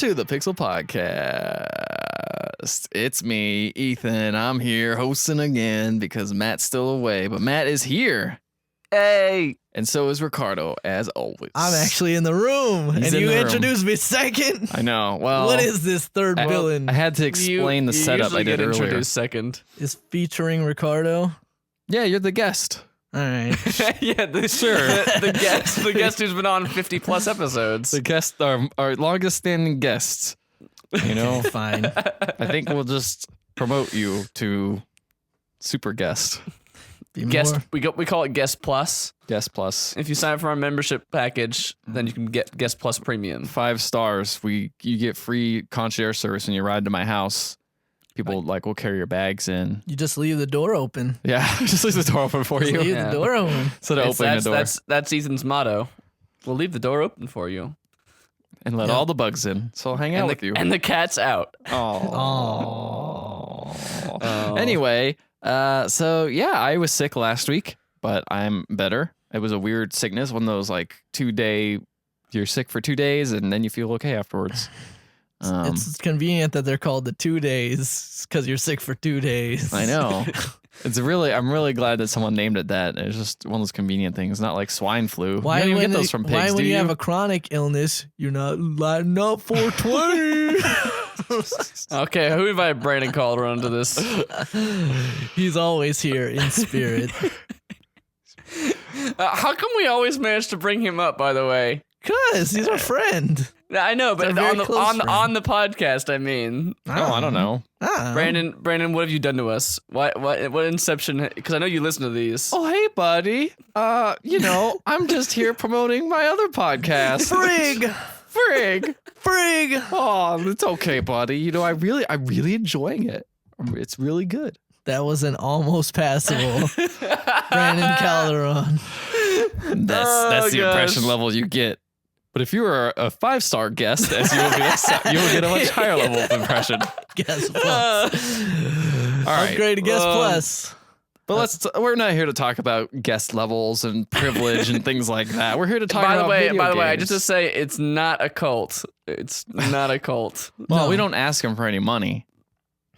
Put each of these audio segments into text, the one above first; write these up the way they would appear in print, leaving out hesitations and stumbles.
to the Pixel Podcast. It's me, Ethan. I'm here hosting again because Matt's still away, but Matt is here. Hey. And so is Ricardo, as always. I'm actually in the room, He's and in you the room. introduced me second. I know. Well, What is this third villain? I had to explain the setup I did earlier. Introduced second. Is featuring Ricardo. Yeah, you're the guest. All right. Yeah, Sure. the guest who's been on 50 plus episodes. The guest, our longest standing guests. You know, Fine. I think we'll just promote you to super guest. Be Guest, more. we call it Guest Plus. Guest plus. If you sign up for our membership package, then you can get Guest Plus Premium. 5 stars. You get free concierge service when you ride to my house. People will carry your bags in. You just leave the door open. Yeah, just leave the door open for Just you. leave Yeah. the door open. Instead of opening the door That's Ethan's motto. We'll leave the door open for you. and let Yeah. all the bugs in. So I'll hang out with you. And the cat's out. Oh. Oh. Anyway, so yeah, I was sick last week, but I'm better. It was a weird sickness, one of those 2-day, you're sick for 2 days and then you feel okay afterwards. It's convenient that they're called the 2 days because you're sick for 2 days. I know. I'm really glad that someone named it that. It's just one of those convenient things, not like swine flu. Why you don't even when get those from pigs, Why do when you? you have a chronic illness, you're not lighting up 420? Okay, who invited Brandon Calder onto this? He's always here in spirit. How come we always manage to bring him up, by the way? Cause he's our friend. I know, but He's a very on the close friend. on the podcast, I mean. Oh, I don't know. Brandon, what have you done to us? What Inception? Because I know you listen to these. Oh, hey, buddy. I'm just here promoting my other podcast. Frig. Oh, it's okay, buddy. I'm really enjoying it. It's really good. That was an almost passable Brandon Calderon. That's the gosh. impression level you get. But if you are a 5-star guest, as you will get a much higher level of impression. Guess Plus. All right. Upgrade to Guess Plus. But we're not here to talk about guest levels and privilege and things like that. We're here to talk By about the way, video I games. just to say it's not a cult. It's not a cult. Well, No. we don't ask them for any money.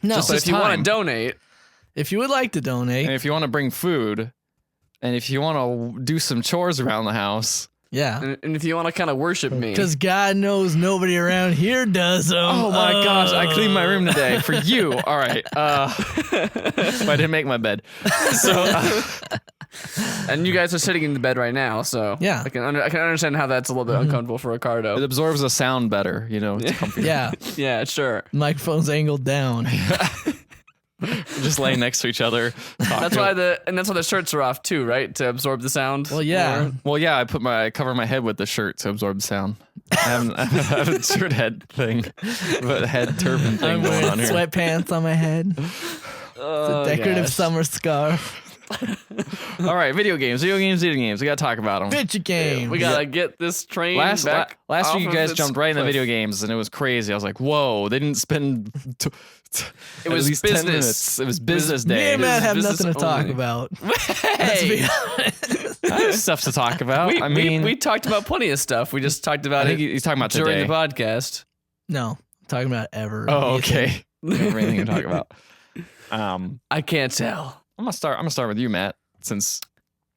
No, Just But It's if you want time. to donate, if you would like to donate, And if you want to bring food, and if you want to do some chores around the house. yeah. and if you want to kind of worship me, Because God knows nobody around here does them. Oh my gosh, I cleaned my room today for you. All right. But I didn't make my bed. So and you guys are sitting in the bed right now, so Yeah. I can understand how that's a little bit uncomfortable for Ricardo. it absorbs the sound better, It's comfy. Yeah. Yeah, sure. Microphone's angled down. Just laying next to each other. That's why the shirts are off too, right? To absorb the sound. Well, yeah. more. Well, yeah, I cover my head with the shirt to absorb the sound. I have a shirt head thing, but head turban thing I'm going wearing on here. sweatpants on my head. Oh, The decorative gosh. summer scarf. All right, video games. We gotta talk about them. Video game. We gotta get this train Last back. week, off you of guys its jumped right into cliff. video games, and it was crazy. I was like, "Whoa!" They didn't spend. It was at least business. 10 minutes. It was business Me day. and Matt have business nothing to talk only. about. Let's be Hey, honest. I have stuff to talk about. we talked about plenty of stuff. We just talked I about think it he's talking about during today. the podcast. No, I'm talking about ever. Oh, Ethan. okay. Everything to talk about. I can't tell. I'm gonna start with you, Matt, since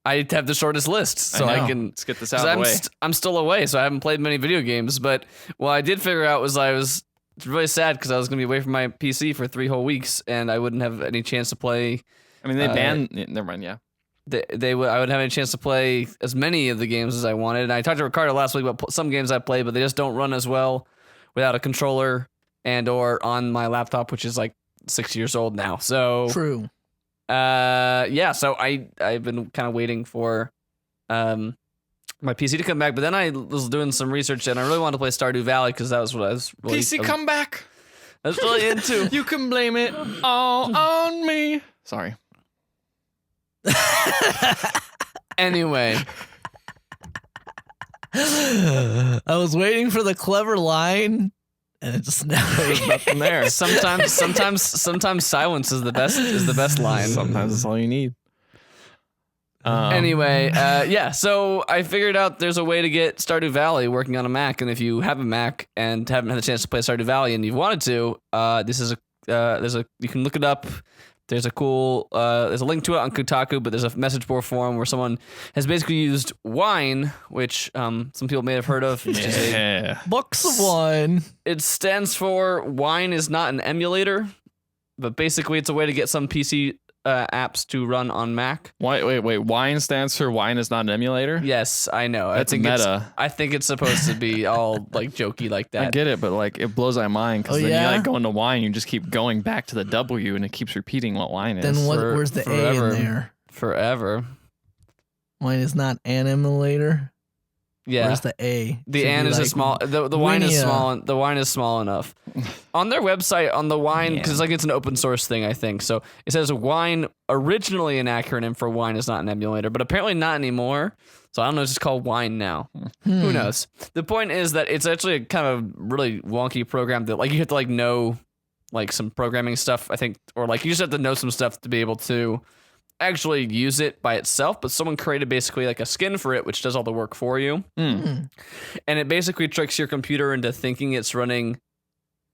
I have the shortest list, so I I know. can. Let's get this 'Cause out of the way. I'm still away, so I haven't played many video games. But what I did figure out was I was really sad because I was going to be away from my PC for 3 whole weeks, and I wouldn't have any chance to play. I mean, they banned. Never mind. Yeah. I wouldn't have any chance to play as many of the games as I wanted. And I talked to Ricardo last week about some games I play, but they just don't run as well without a controller and or on my laptop, which is like 6 years old now. So True. yeah. So I've been kind of waiting for my PC to come back, but then I was doing some research and I really wanted to play Stardew Valley because that was what I was really back. I was really into. You can blame it all on me. Sorry. Anyway, I was waiting for the clever line, and it just never. There's nothing there. sometimes silence is the best line. Sometimes it's all you need. Anyway, yeah. So I figured out there's a way to get Stardew Valley working on a Mac, and if you have a Mac and haven't had the chance to play Stardew Valley and you've wanted to, you can look it up. There's a link to it on Kotaku, but there's a message board forum where someone has basically used Wine, which some people may have heard of. Box of Wine. It stands for Wine is not an emulator, but basically it's a way to get some PC apps to run on Mac. Wait. Wine stands for Wine is not an emulator? Yes, I know. That's I think meta. I think it's supposed to be all like jokey like that. I get it, but like it blows my mind because then you like go into Wine, you just keep going back to the W and it keeps repeating what Wine is. Then where's the forever. A in there? Forever. Wine is not an emulator. Yeah. Where's the A? The N is a small. The wine is small. The wine is small enough. On their website, on the Wine, because like it's an open source thing, I think. So it says Wine, originally an acronym for Wine is not an emulator, but apparently not anymore. So I don't know. It's just called Wine now. Who knows? The point is that it's actually a kind of really wonky program that like you have to like know like some programming stuff, I think, or like you just have to know some stuff to be able to actually use it by itself, but someone created basically like a skin for it, which does all the work for you. And it basically tricks your computer into thinking it's running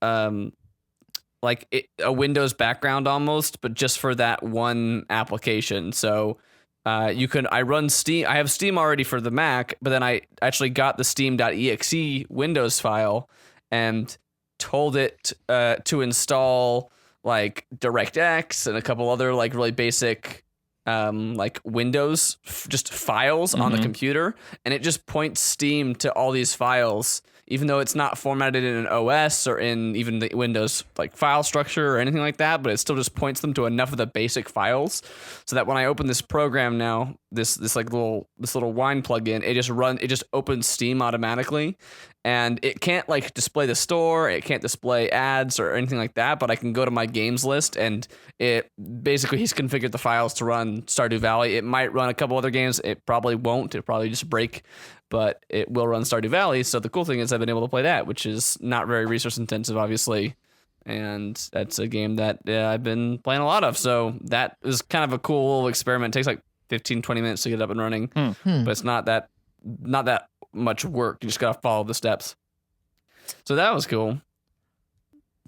like a Windows background almost, but just for that one application. So I run Steam. I have Steam already for the Mac, but then I actually got the steam.exe Windows file and told it to install like DirectX and a couple other like really basic like Windows just files on the computer, and it just points Steam to all these files, even though it's not formatted in an OS or in even the Windows like file structure or anything like that, but it still just points them to enough of the basic files so that when I open this program now, this little Wine plugin, it just opens Steam automatically. And it can't like display the store, it can't display ads or anything like that, but I can go to my games list and it basically he's configured the files to run Stardew Valley. It might run a couple other games, it probably won't, it'll probably just break, but it will run Stardew Valley. So the cool thing is I've been able to play that, which is not very resource intensive, obviously. And that's a game that I've been playing a lot of. So that is kind of a cool little experiment. It takes like 15-20 minutes to get up and running, but it's not that much work. You just gotta follow the steps. So that was cool.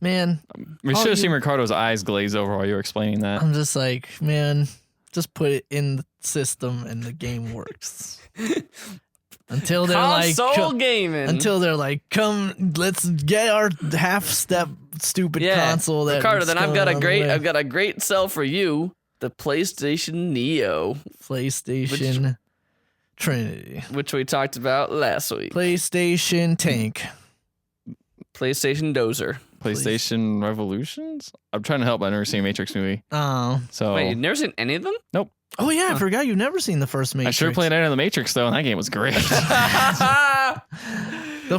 Man, we should have seen Ricardo's eyes glaze over while you were explaining that. I'm just like, man, just put it in the system and the game works. Until they're console gaming. Until they're like, come, let's get our half-step stupid console. That Ricardo, then I've got a great sell for you. The PlayStation Neo. PlayStation Trinity, which we talked about last week. PlayStation Tank. PlayStation Dozer. PlayStation Revolutions? I'm trying to help. I've never seen a Matrix movie. Oh. So wait, you've never seen any of them? Nope. Oh yeah, I forgot you've never seen the first Matrix. I sure played Enter the Matrix though, and that game was great. The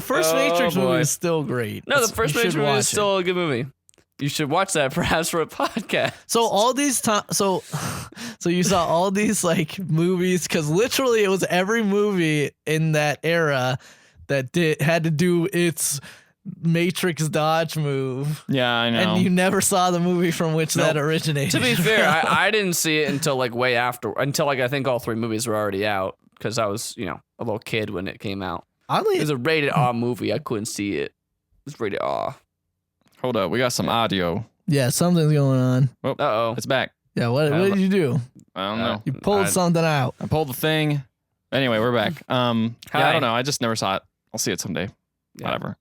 first Matrix movie is still great. No, the first Matrix movie is still a good movie. You should watch that perhaps for a podcast. So all these so you saw all these like movies, because literally it was every movie in that era that had to do its Matrix dodge move. Yeah, I know. And you never saw the movie from which that originated. To be fair, I didn't see it until like way after, until like I think all three movies were already out, because I was, a little kid when it came out. It was a rated R movie. I couldn't see it. It was rated R. Hold up, we got some audio. Yeah, something's going on. Oh, uh-oh. It's back. Yeah, what did you do? I don't know. You pulled something out. I pulled the thing. Anyway, we're back. I don't know. I just never saw it. I'll see it someday. Yeah. Whatever.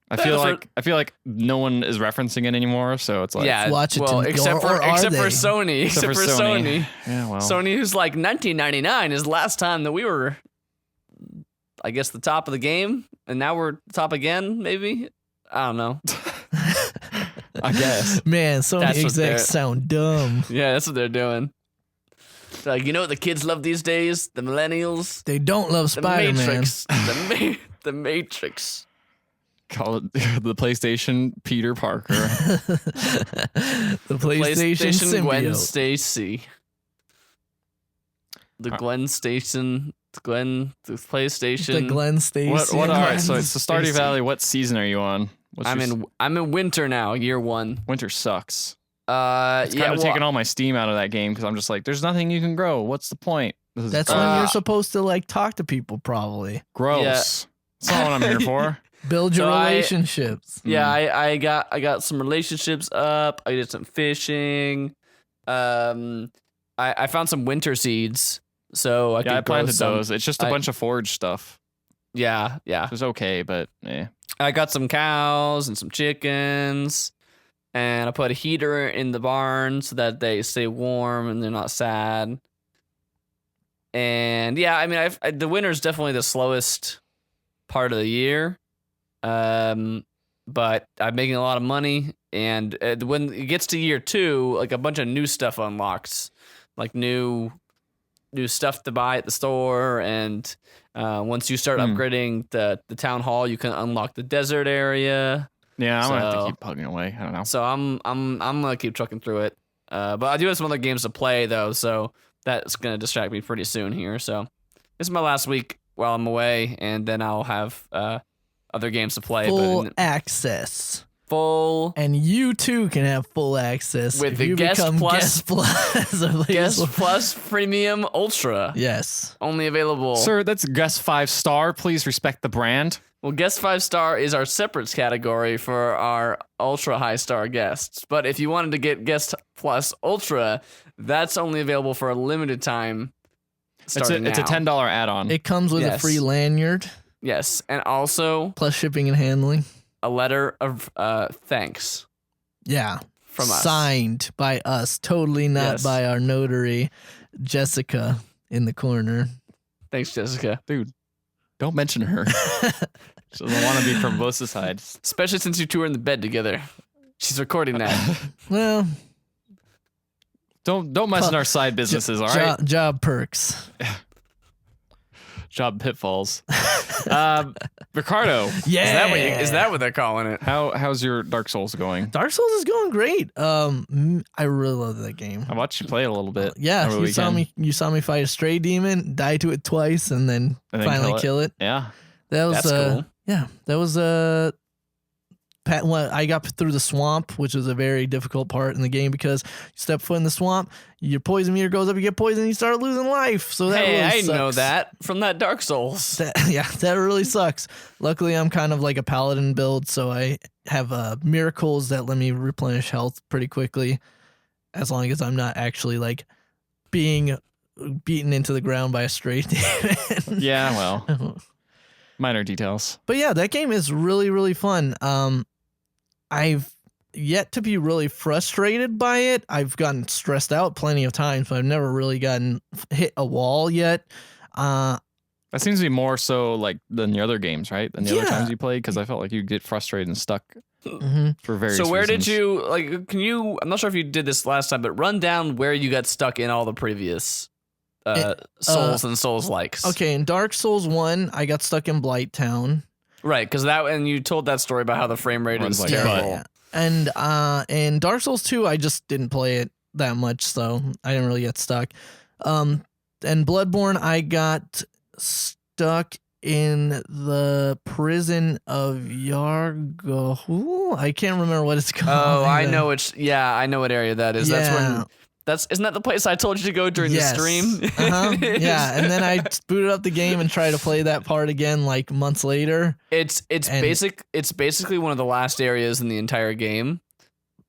I feel like no one is referencing it anymore, so it's like watch it. Well, except for Sony. Except for Sony. Yeah, well. Sony, who's like 1999 is the last time that we were, I guess, the top of the game, and now we're top again. Maybe, I don't know. I guess. Man, Sony execs sound dumb. Yeah, that's what they're doing. They're like, you know what the kids love these days? The millennials. They don't love Spider-Man. The Matrix. Call it the PlayStation Peter Parker. The PlayStation Gwen Stacy. The Gwen Station. The PlayStation. The Glen Stacy. What all right, so it's the Stardew Valley. What season are you on? I'm in winter now, year 1. Winter sucks. It's kind of taking all my steam out of that game because I'm just like, there's nothing you can grow. What's the point? That's when you're supposed to like talk to people, probably. Gross. That's not what I'm here for. Build your relationships. I got some relationships up. I did some fishing. I found some winter seeds, so I planted those. It's just a bunch of forage stuff. Yeah. It was okay, but I got some cows and some chickens, and I put a heater in the barn so that they stay warm and they're not sad. And yeah, I mean, the winter's definitely the slowest part of the year, but I'm making a lot of money. And when it gets to year 2, like a bunch of new stuff unlocks, like new stuff to buy at the store. And once you start upgrading the town hall, you can unlock the desert area. Yeah, I'm gonna have to keep plugging away. I don't know. So I'm gonna keep trucking through it. But I do have some other games to play though, so that's gonna distract me pretty soon here. So this is my last week while I'm away, and then I'll have other games to play. Full access. And you too can have full access with if the you Guest become Plus, Guest Plus Premium Ultra. Yes, only available. Sir, that's Guest 5-star. Please respect the brand. Well, Guest 5-star is our separate category for our ultra high star guests. But if you wanted to get Guest Plus Ultra, that's only available for a limited time. It's a $10 add-on. It comes with a free lanyard. Yes, and also plus shipping and handling. A letter of thanks. Yeah. From us. Signed by us. Totally not by our notary, Jessica, in the corner. Thanks, Jessica. Dude, don't mention her. She doesn't want to be from both sides. Especially since you two are in the bed together. She's recording that. Well. Don't mess in our side businesses, all right? Job perks. Job pitfalls. Ricardo. Yeah. Is that what they're calling it? How's your Dark Souls going? Dark Souls is going great. I really love that game. I watched you play it a little bit. Yeah, you saw me fight a stray demon, die to it twice, and then finally kill it. Yeah. That's cool. Yeah, that was I got through the swamp, which was a very difficult part in the game because you step foot in the swamp, your poison meter goes up, you get poisoned, you start losing life. So that really I sucks. know that from that Dark Souls. That really sucks. Luckily, I'm kind of like a paladin build, so I have miracles that let me replenish health pretty quickly, as long as I'm not actually like being beaten into the ground by a stray demon. Yeah, well, minor details. But yeah, that game is really, really fun. I've yet to be really frustrated by it. I've gotten stressed out plenty of times, but I've never really hit a wall yet. That seems to be more so like than the other games, right? Than the other times you played, because I felt like you get frustrated and stuck for various reasons. So where did you, I'm not sure if you did this last time, but run down where you got stuck in all the previous Souls and Souls likes. Okay, in Dark Souls 1, I got stuck in Blight Town. Right, because and you told that story about how the frame rate is terrible. Yeah. And in Dark Souls 2, I just didn't play it that much, so I didn't really get stuck. And Bloodborne, I got stuck in the prison of Yargo. I can't remember what it's called. Oh, I know what area that is. Yeah. Isn't that the place I told you to go during the stream? Yeah, and then I booted up the game and tried to play that part again like months later. It's basically one of the last areas in the entire game.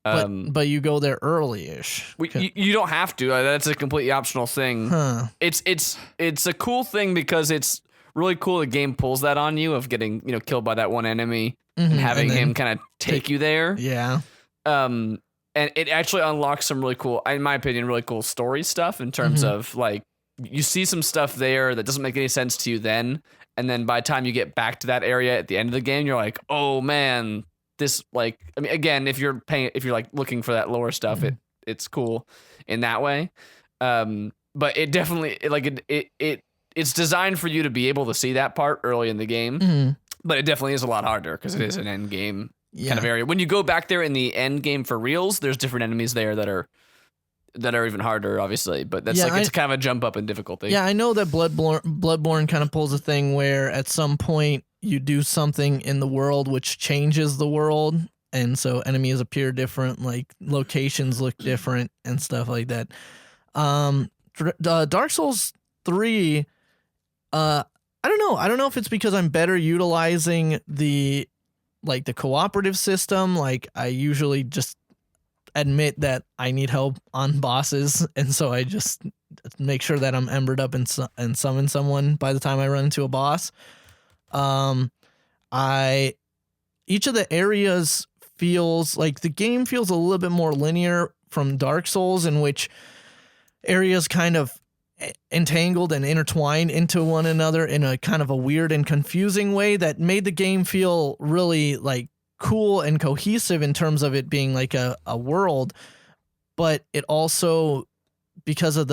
But you go there early-ish. You don't have to. That's a completely optional thing. Huh. It's a cool thing because it's really cool. The game pulls that on you of getting killed by that one enemy and having him kind of take you there. Yeah. And it actually unlocks some really cool, in my opinion, really cool story stuff in terms of like you see some stuff there that doesn't make any sense to you then, and then by the time you get back to that area at the end of the game, you're like, oh man, this again, if you're like looking for that lower stuff, it's cool in that way. But it definitely it's designed for you to be able to see that part early in the game, but it definitely is a lot harder because it is an end game. Kind of area. When you go back there in the end game for reals, there's different enemies there that are even harder, obviously. But that's it's kind of a jump up in difficulty. Yeah, I know that Bloodborne kind of pulls a thing where at some point you do something in the world which changes the world, and so enemies appear different, like locations look different and stuff like that. Dark Souls 3, I don't know. I don't know if it's because I'm better utilizing the cooperative system. Like, I usually just admit that I need help on bosses, and so I just make sure that I'm embered up and summon someone by the time I run into a boss. Each of the areas feels like the game feels a little bit more linear from Dark Souls, in which areas kind of entangled and intertwined into one another in a kind of a weird and confusing way that made the game feel really like cool and cohesive in terms of it being like a world. But it also, because of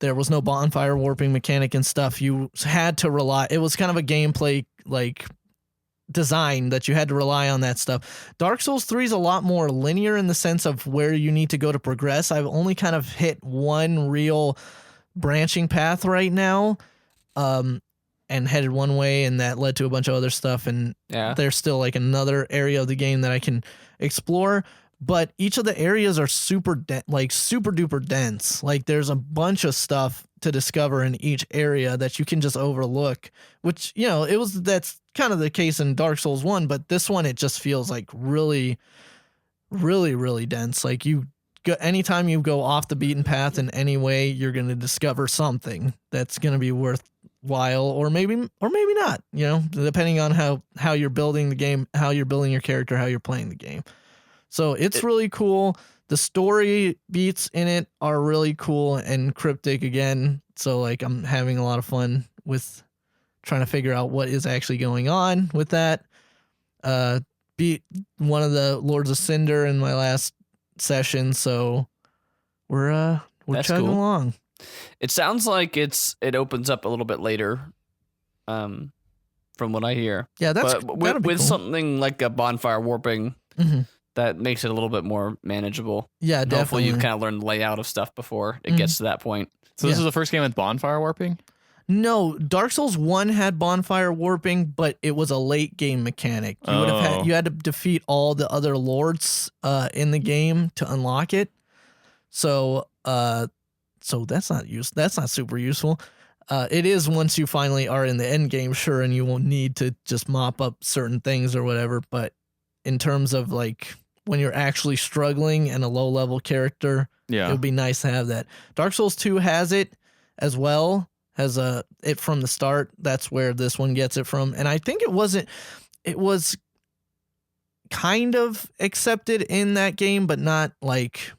there was no bonfire warping mechanic and stuff, you had to rely, it was kind of a gameplay like design that you had to rely on that stuff. Dark Souls 3 is a lot more linear in the sense of where you need to go to progress. I've only kind of hit one real branching path right now, and headed one way, and that led to a bunch of other stuff, and there's still like another area of the game that I can explore. But each of the areas are super duper dense. Like, there's a bunch of stuff to discover in each area that you can just overlook, which, you know, that's kind of the case in Dark Souls 1, but this one, it just feels like really, really, really dense. Like, anytime you go off the beaten path in any way, you're going to discover something that's going to be worthwhile, or maybe not, you know, depending on how you're building the game, how you're building your character, how you're playing the game. So it's really cool. The story beats in it are really cool and cryptic again. So like, I'm having a lot of fun with trying to figure out what is actually going on with that. Beat one of the Lords of Cinder in my last session, so we're chugging along. It sounds like it opens up a little bit later, from what I hear. Yeah, that's with cool. Something like a bonfire warping. Mm-hmm. That makes it a little bit more manageable. Yeah, and definitely. Hopefully you've kind of learned the layout of stuff before it gets to that point. So this is the first game with bonfire warping? No, Dark Souls 1 had bonfire warping, but it was a late game mechanic. You had to defeat all the other lords in the game to unlock it. So that's not super useful. It is once you finally are in the end game, sure, and you won't need to just mop up certain things or whatever, but in terms of like when you're actually struggling and a low level character, it would be nice to have that. Dark Souls 2 has it as well, has it from the start. That's where this one gets it from. And I think it was kind of accepted in that game, but not like,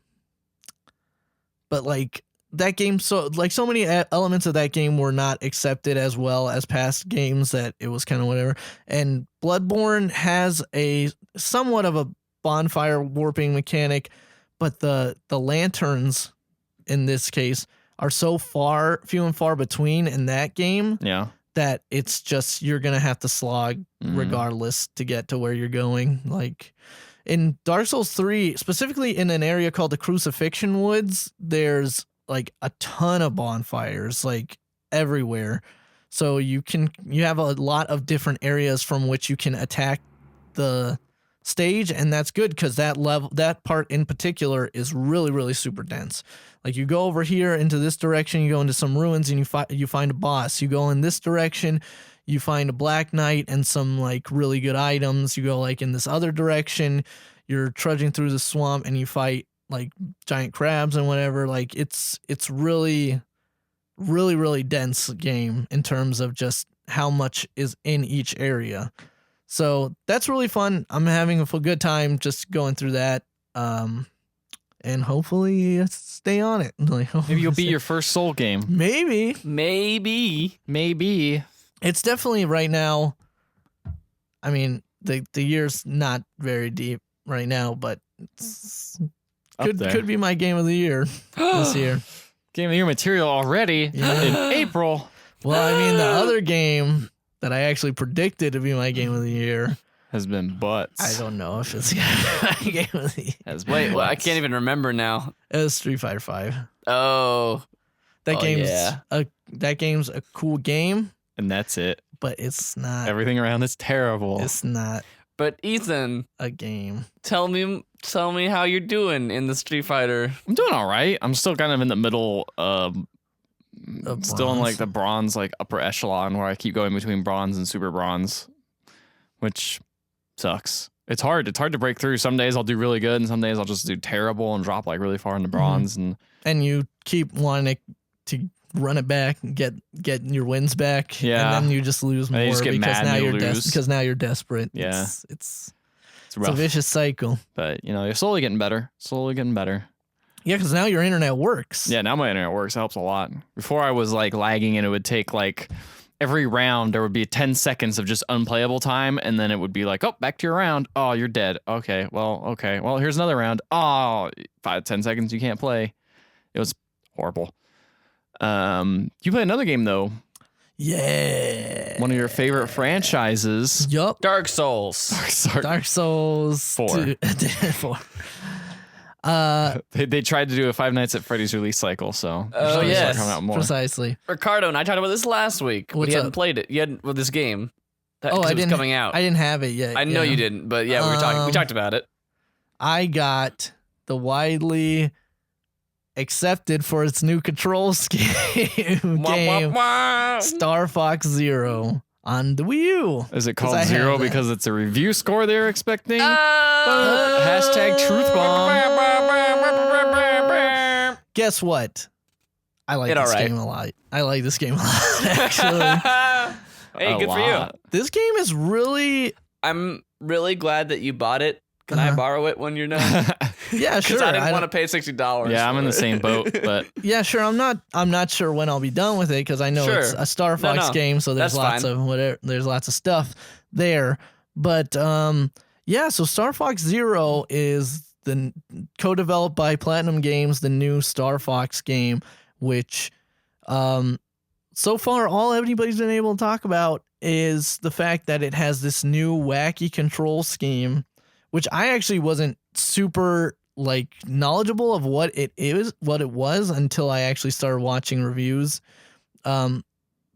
that game, so many elements of that game were not accepted as well as past games that it was kind of whatever. And Bloodborne has a somewhat of a bonfire warping mechanic, but the lanterns in this case are so few and far between in that game that it's just, you're gonna have to slog regardless to get to where you're going. Like in Dark Souls 3, specifically in an area called the Crucifixion Woods, there's like a ton of bonfires like everywhere. So you have a lot of different areas from which you can attack the stage, and that's good because that part in particular is really, really super dense. Like, you go over here into this direction, you go into some ruins, and you find a boss. You go in this direction, you find a Black Knight and some like really good items. You go like in this other direction, you're trudging through the swamp and you fight like giant crabs and whatever. Like, it's really, really, really dense game in terms of just how much is in each area. So that's really fun. I'm having a good time just going through that. And hopefully stay on it. Like, maybe you'll beat your first Soul game. Maybe. It's definitely right now. I mean, the year's not very deep right now, but could be my game of the year this year. Game of the year material already in April. Well, I mean, the other game that I actually predicted to be my game of the year has been butts. I don't know if it's my game of the year. Wait, well, I can't even remember now. It was Street Fighter 5. Oh, that game's a cool game, and that's it. But it's not. Everything around it's terrible. It's not. But Ethan, a game. Tell me how you're doing in the Street Fighter. I'm doing all right. I'm still kind of in the middle still in like the bronze, like upper echelon, where I keep going between bronze and super bronze, which sucks. It's hard. It's hard to break through. Some days I'll do really good, and some days I'll just do terrible and drop like really far into bronze. And you keep wanting to run it back and get your wins back. Yeah. And then you just lose more just get because mad now and you're lose. because now you're desperate. Yeah. It's rough. a vicious cycle. But you're slowly getting better. Yeah, because now your internet works. Yeah, now my internet works. It helps a lot. Before I was like lagging, and it would take like every round there would be 10 seconds of just unplayable time, and then it would be like, oh, back to your round. Oh, you're dead. Okay, well, here's another round. Oh, 5-10 seconds you can't play. It was horrible. You play another game though. Yeah. One of your favorite franchises. Yup. Dark Souls. Dark Souls 4. 4. They tried to do a Five Nights at Freddy's release cycle, so Oh, they yes. start coming out more. Precisely. Ricardo and I talked about this last week, but What's you hadn't up? played it. You hadn't with this game. I it was didn't coming out. I didn't have it yet. I know you didn't, but yeah, we talked about it. I got the widely accepted for its new control scheme game, Star Fox Zero on the Wii U. Is it 'Cause called I have Zero that. because it's a review score they're expecting? Hashtag truth bomb. Guess what? I like It this alright. game a lot. I like this game a lot, actually. Hey, A good for you. lot. This game is really, I'm really glad that you bought it. Can I borrow it when you're done? yeah, Because sure. I didn't I want to don't- pay $60. Yeah, I'm for in the it. same boat, but Yeah, sure. I'm not sure when I'll be done with it because I know Sure. it's a Star Fox no, game, so there's that's lots fine. of whatever. There's lots of stuff there, but yeah. So Star Fox Zero is the co-developed by Platinum Games, the new Star Fox game, which so far all anybody's been able to talk about is the fact that it has this new wacky control scheme, which I actually wasn't super like knowledgeable of what it was until I actually started watching reviews.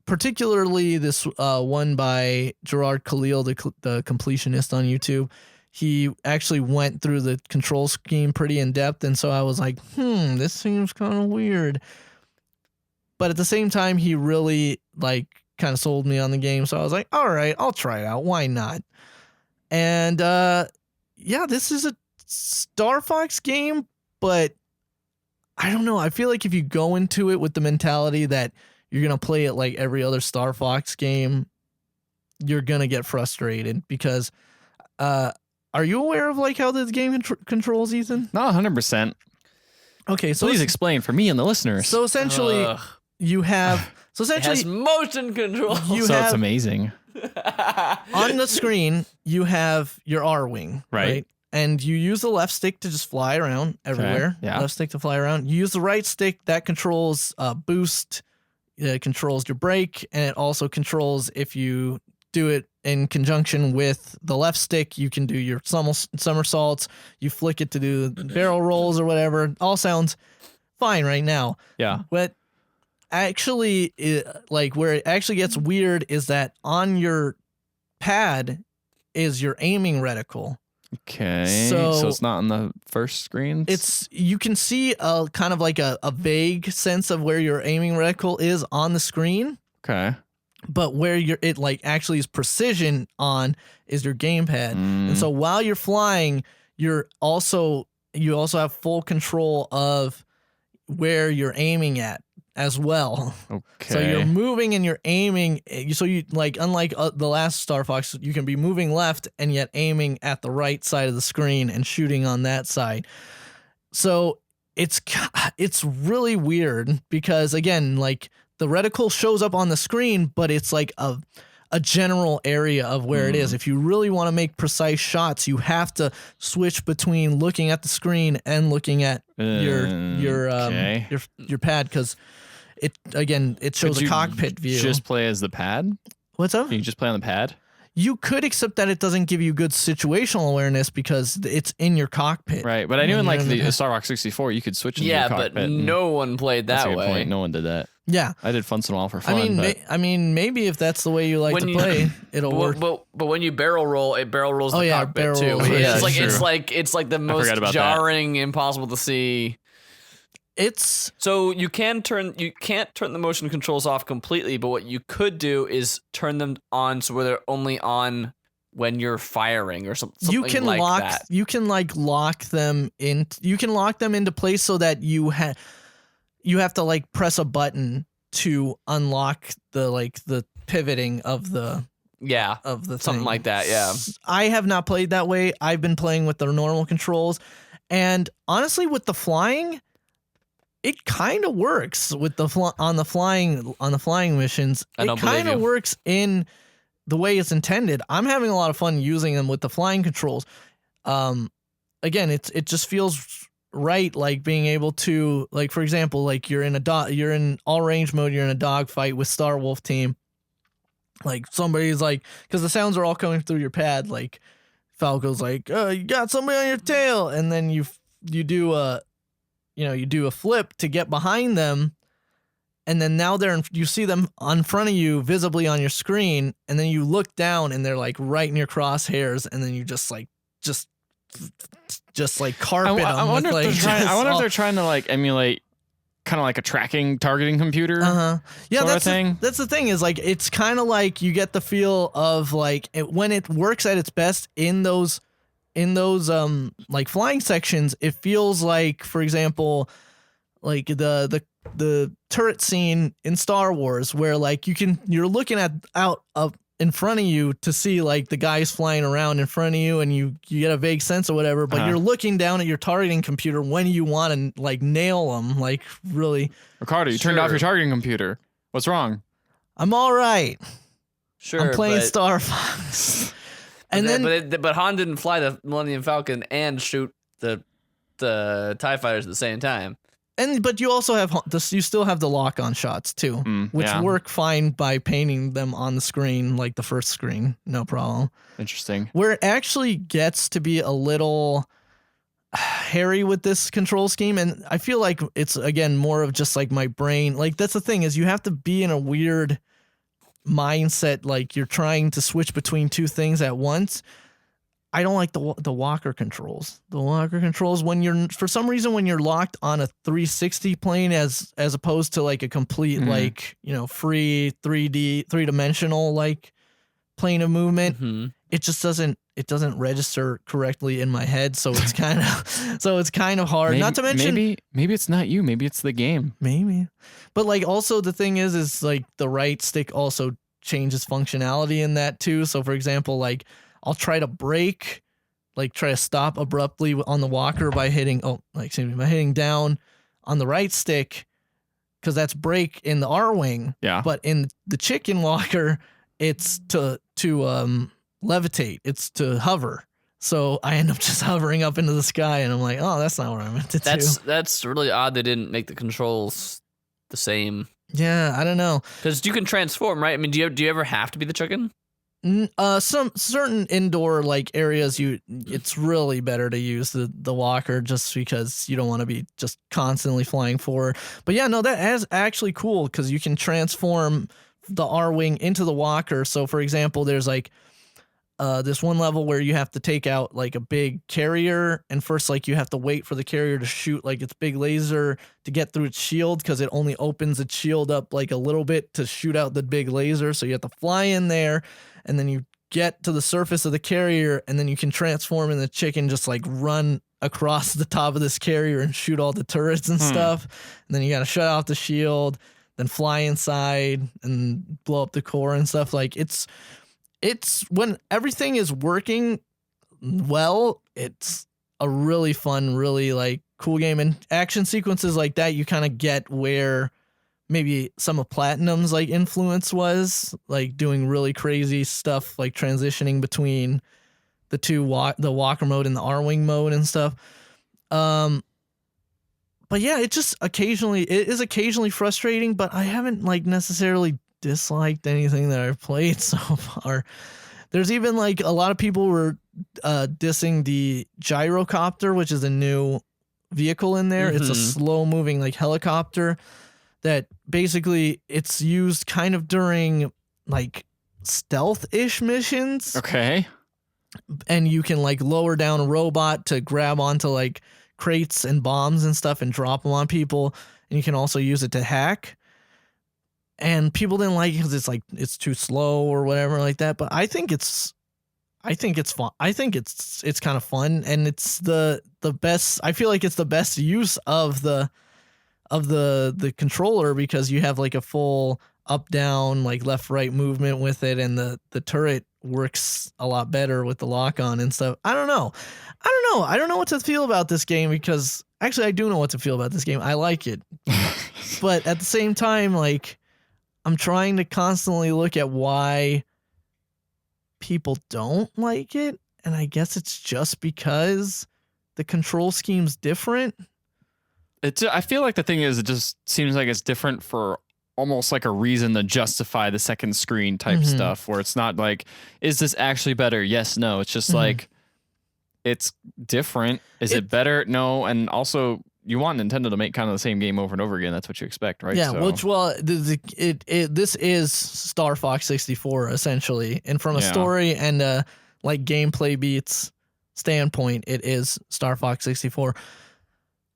Particularly this one by Gerard Khalil, the completionist on YouTube. He actually went through the control scheme pretty in depth, and so I was like, this seems kind of weird. But at the same time, he really like kind of sold me on the game, so I was like, all right, I'll try it out. Why not? And yeah, this is a Star Fox game, but I don't know. I feel like if you go into it with the mentality that you're going to play it like every other Star Fox game, you're going to get frustrated because are you aware of like how this game controls, Ethan? not 100%. Okay, so Please explain for me and the listeners. so essentially Ugh. you have so It has essentially motion control. you so it's have amazing. on the screen you have your R wing, Right. And you use the left stick to just fly around everywhere. yeah. Left stick to fly around. You use the right stick that controls boost. It controls your brake, and it also controls if you do it in conjunction with the left stick. You can do your somersaults. You flick it to do barrel rolls or whatever. All sounds fine right now. Yeah. But actually, like where it actually gets weird is that on your pad is your aiming reticle. Okay. So- So it's not on the first screen. You can see a kind of like a vague sense of where your aiming reticle is on the screen, okay. but where it like actually is precision on is your gamepad. And so while you're flying, you also have full control of where you're aiming at as well. Okay. So you're moving and you're aiming. So you like, unlike the last Star Fox, you can be moving left and yet aiming at the right side of the screen and shooting on that side. So it's really weird because again, like the reticle shows up on the screen, but it's like a general area of where it is. If you really want to make precise shots, you have to switch between looking at the screen and looking at your pad because it shows Could a you cockpit view. Just play as the pad? What's up? Can you just play on the pad? You could, except that it doesn't give you good situational awareness because it's in your cockpit. Right. But I knew When in you're like in the the pad. Star Fox 64, you could switch into Yeah, your but cockpit. and no one played that's that a good way. point. No one did that. Yeah. I did once in a while for fun. I mean, maybe if that's the way you like When to you- play, it'll work. But when you barrel roll, it barrel rolls Oh, the yeah, cockpit barrel too. rolls, yeah, it's true. like the most forgot about that. jarring, impossible to see. So you can't turn the motion controls off completely, but what you could do is turn them on so where they're only on when you're firing or something you can like lock that. you can like lock them in. You can lock them into place so that you have to like press a button to unlock the pivoting of the something thing. like that. Yeah, I have not played that way. I've been playing with the normal controls, and honestly, with the flying, it kind of works with on the flying missions. It kind of works in the way it's intended. I'm having a lot of fun using them with the flying controls. Again, it just feels right, like being able to, like, for example, like you're in all range mode, you're in a dog fight with Star Wolf team. Like somebody's like, because the sounds are all coming through your pad. Like Falco's like, "Oh, you got somebody on your tail," and then you do a flip to get behind them, and then now you see them in front of you visibly on your screen, and then you look down and they're like right in your crosshairs, and then you just like carpet them. I wonder if they're trying to like emulate kind of like a tracking targeting computer. Yeah, that's the thing is like it's kind of like you get the feel of like when it works at its best in those like flying sections. It feels like, for example, like the turret scene in Star Wars where like you're looking out in front of you to see like the guys flying around in front of you, and you get a vague sense or whatever, but you're looking down at your targeting computer when you want to like nail them, like really. Ricardo, you turned off your targeting computer. What's wrong? I'm all right. Sure, I'm playing Star Fox. But Han didn't fly the Millennium Falcon and shoot the TIE fighters at the same time. But you also have you still have the lock-on shots too, which work fine by painting them on the screen, like the first screen, no problem. Interesting. Where it actually gets to be a little hairy with this control scheme, and I feel like it's again more of just like my brain. Like that's the thing is you have to be in a weird mindset, like you're trying to switch between two things at once. I don't like the walker controls. The walker controls for some reason when you're locked on a 360 plane as opposed to like a complete like, free 3-dimensional like plane of movement, it just doesn't register correctly in my head, so it's kind of hard. Not to mention maybe it's not you, maybe it's the game. Maybe. But like also the thing is like the right stick also changes functionality in that too. So for example, like I'll try to brake, like try to stop abruptly on the walker by hitting down on the right stick, because that's brake in the R-wing. Yeah. But in the chicken walker, it's to levitate. It's to hover. So I end up just hovering up into the sky, and I'm like, oh, that's not what I meant to do. That's really odd. They didn't make the controls the same. Yeah, I don't know. Because you can transform, right? I mean, do you ever have to be the chicken? Some certain indoor like areas it's really better to use the walker just because you don't want to be just constantly flying forward. But yeah, no, that is actually cool because you can transform the R-wing into the walker. So for example, there's like this one level where you have to take out like a big carrier, and first like you have to wait for the carrier to shoot like its big laser to get through its shield, because it only opens its shield up like a little bit to shoot out the big laser. So you have to fly in there, and then you get to the surface of the carrier, and then you can transform in the chicken, just like run across the top of this carrier and shoot all the turrets and stuff. And then you got to shut off the shield, then fly inside and blow up the core and stuff. Like it's when everything is working well, it's a really fun, really like cool game. And action sequences like that, you kind of get where maybe some of Platinum's like influence was, like doing really crazy stuff, like transitioning between the two, the walker mode and the R-wing mode and stuff. But yeah, it is occasionally frustrating, but I haven't like necessarily disliked anything that I've played so far. There's even like a lot of people were dissing the gyrocopter, which is a new vehicle in there. It's a slow moving like helicopter that basically it's used kind of during like stealth-ish missions. Okay. And you can like lower down a robot to grab onto like crates and bombs and stuff and drop them on people, and you can also use it to hack. And people didn't like it because it's like it's too slow or whatever like that. But I think it's fun. I think it's kind of fun, and it's the best. I feel like it's the best use of the controller because you have like a full up down like left right movement with it, and the turret works a lot better with the lock on and stuff. I don't know what to feel about this game because actually I do know what to feel about this game. I like it, but at the same time, like I'm trying to constantly look at why people don't like it, and I guess it's just because the control scheme's different. I feel like the thing is, it just seems like it's different for almost like a reason to justify the second screen type stuff, where it's not like, is this actually better? Yes, no. It's just like, it's different. Is it better? No. And also, you want Nintendo to make kind of the same game over and over again. That's what you expect, right? Yeah, this is Star Fox 64 essentially, and from a story and like gameplay beats standpoint, it is Star Fox 64.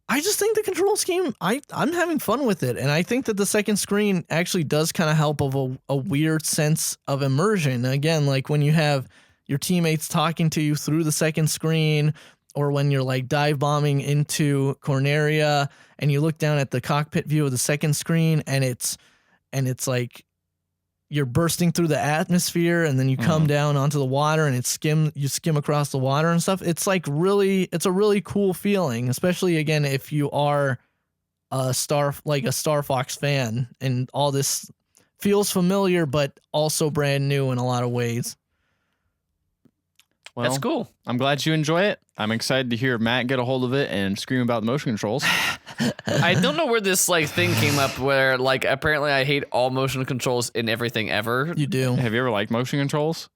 I just think the control scheme, I'm having fun with it, and I think that the second screen actually does kind of help of a weird sense of immersion. Again, like when you have your teammates talking to you through the second screen, or when you're like dive bombing into Corneria and you look down at the cockpit view of the second screen, and it's like you're bursting through the atmosphere, and then you come down onto the water and you skim across the water and stuff. It's like it's a really cool feeling, especially again if you are a Star Fox fan, and all this feels familiar but also brand new in a lot of ways. Well, that's cool. I'm glad you enjoy it. I'm excited to hear Matt get a hold of it and scream about the motion controls. I don't know where this like thing came up where like apparently I hate all motion controls in everything ever. You do. Have you ever liked motion controls?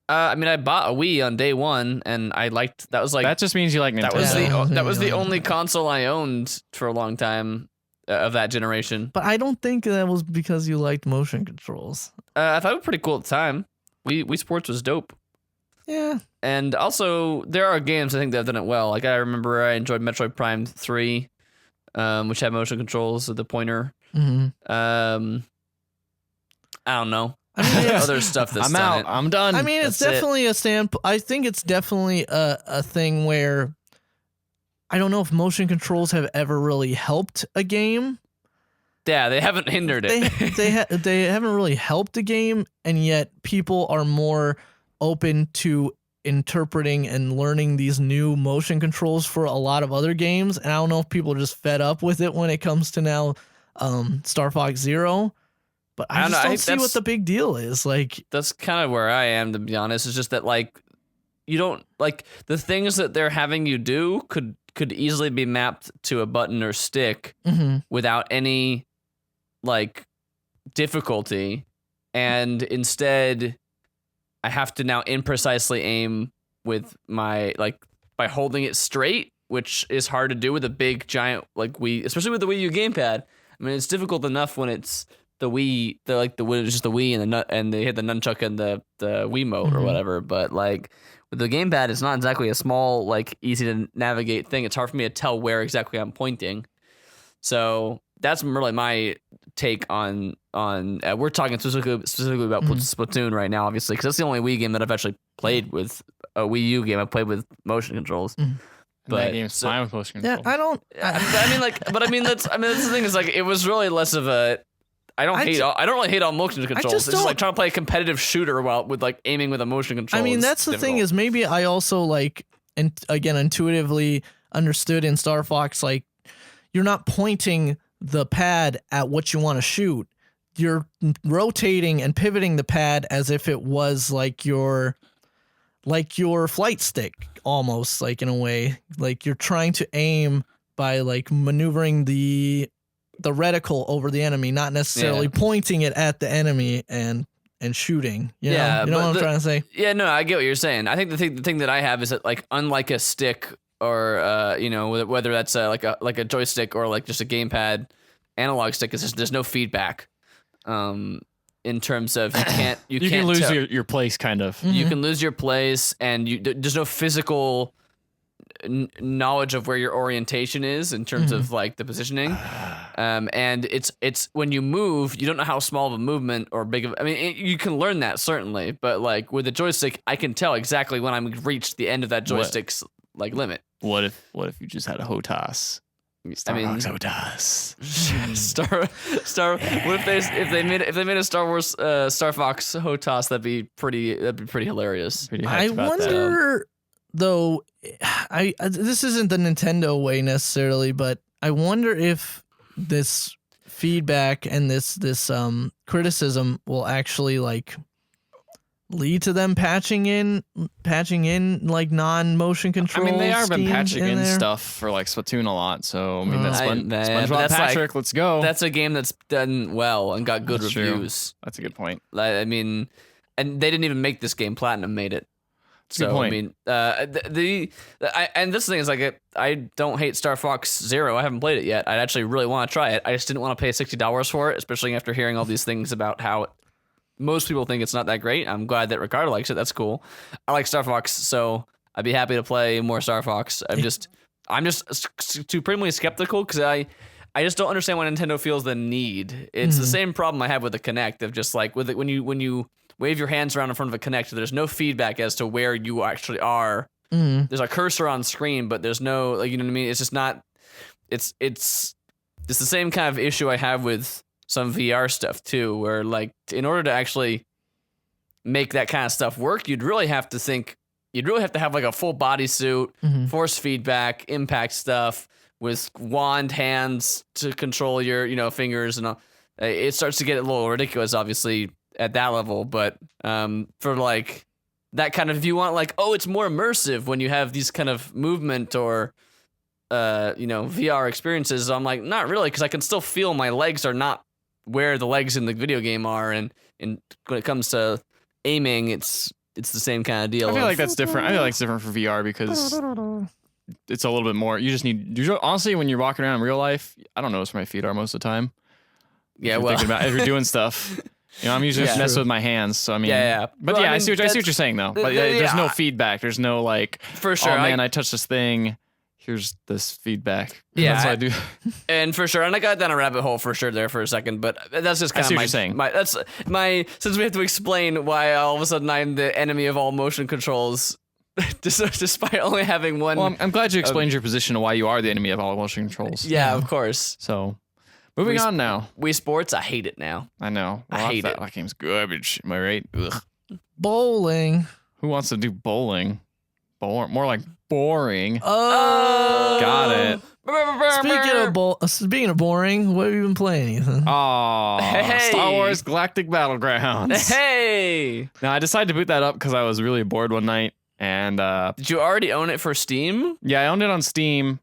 I mean, I bought a Wii on day one, and I liked that was like that just means you like Nintendo. That was the only console I owned for a long time of that generation. But I don't think that was because you liked motion controls. I thought it was pretty cool at the time. Wii Sports was dope. Yeah. And also, there are games I think that have done it well. Like I remember I enjoyed Metroid Prime 3, which had motion controls with the pointer. I don't know. I mean, other stuff that's I'm out. I'm done. I mean, it's definitely a stand. I think it's definitely a thing where I don't know if motion controls have ever really helped a game. Yeah, they haven't hindered it. They haven't really helped a game, and yet people are more open to interpreting and learning these new motion controls for a lot of other games. And I don't know if people are just fed up with it when it comes to now Star Fox Zero. But I don't see what the big deal is. Like that's kind of where I am, to be honest. It's just that like you don't like the things that they're having you do could easily be mapped to a button or stick without any like difficulty, and instead I have to now imprecisely aim with my like by holding it straight, which is hard to do with a big giant like Wii, especially with the Wii U gamepad. I mean, it's difficult enough when it's the Wii, it's just the Wii and they hit the nunchuck and the Wiimote or whatever. But like with the gamepad, it's not exactly a small like easy to navigate thing. It's hard for me to tell where exactly I'm pointing. So that's really my take on we're talking specifically about Splatoon right now, obviously, because that's the only Wii game that I've actually played with a Wii U game. I've played with motion controls. But that game's fine with motion controls. Yeah, I don't. I mean that's the thing is like it was really less of a. I don't really hate all motion controls. It's just like trying to play a competitive shooter with like aiming with a motion control. I mean, that's the thing is maybe I also like, and again, intuitively understood in Star Fox, like you're not pointing the pad at what you want to shoot. You're rotating and pivoting the pad as if it was like your flight stick, almost like in a way, like you're trying to aim by like maneuvering the reticle over the enemy, not necessarily pointing it at the enemy and shooting. You know what I'm trying to say? Yeah, no, I get what you're saying. I think the thing that I have is that like unlike a stick or whether that's like a joystick or like just a gamepad analog stick, is there's no feedback. In terms of you can't lose your place kind of. You can lose your place, and there's no physical knowledge of where your orientation is in terms of like the positioning. And it's when you move, you don't know how small of a movement or big of. I mean, you can learn that certainly, but like with the joystick, I can tell exactly when I'm reached the end of that joystick's like limit. What if you just had a HOTAS? I mean, HOTAS. Star. What if they made a Star Wars Star Fox HOTAS? That'd be pretty hilarious. I wonder though. This isn't the Nintendo way necessarily, but I wonder if this feedback and this criticism will actually like lead to them patching in like non-motion control. I mean, they are been schemes patching in there. stuff for like Splatoon a lot. So I mean, that's SpongeBob that's Patrick. Let's go. That's a game that's done well and got good That's true. reviews. That's a good point. Like, I mean, and they didn't even make this game. Platinum made it. That's a good point. I mean, and this thing is like, I don't hate Star Fox Zero. I haven't played it yet. I actually really want to try it. I just didn't want to pay $60 for it, especially after hearing all these things about how most people think it's not that great. I'm glad that Ricardo likes it. That's cool. I like Star Fox, so I'd be happy to play more Star Fox. I'm just supremely skeptical because I just don't understand why Nintendo feels the need. It's the same problem I have with the Kinect of just like with it, when you wave your hands around in front of a Kinect, there's no feedback as to where you actually are. There's a cursor on screen, but there's no, like, you know what I mean? It's just not. It's the same kind of issue I have with some VR stuff too, where like in order to actually make that kind of stuff work, you'd really have to have like a full bodysuit, force feedback, impact stuff with wand hands to control your fingers, and all. It starts to get a little ridiculous, obviously at that level. But for like that kind of, if you want like, oh, it's more immersive when you have these kind of movement or VR experiences, I'm like, not really, because I can still feel my legs are not where the legs in the video game are, and when it comes to aiming, it's the same kind of deal. I feel like that's different. I feel like it's different for VR because it's a little bit more. You just need. Honestly, when you're walking around in real life, I don't notice where my feet are most of the time. Yeah, if you're doing stuff, I'm usually just messing with my hands. So I mean, But well, I see what you're saying though. But there's no feedback. There's no like, for sure. Oh man, I touched this thing. Here's this feedback. Yeah, that's what I do. And for sure, and I got down a rabbit hole for sure there for a second, but that's just kind of since we have to explain why all of a sudden I'm the enemy of all motion controls, despite only having one. Well, I'm glad you explained your position of why you are the enemy of all motion controls. Yeah, of course. So, moving on now. Wii Sports, I hate it now. I know. I hate it. That game's garbage. Am I right? Ugh. Bowling. Who wants to do bowling? More like boring. Oh, got it. Speaking of boring, what have you been playing, Ethan? Oh, Hey. Star Wars Galactic Battlegrounds. Hey, Now I decided to boot that up because I was really bored one night, and did you already own it for Steam? yeah, I owned it on Steam.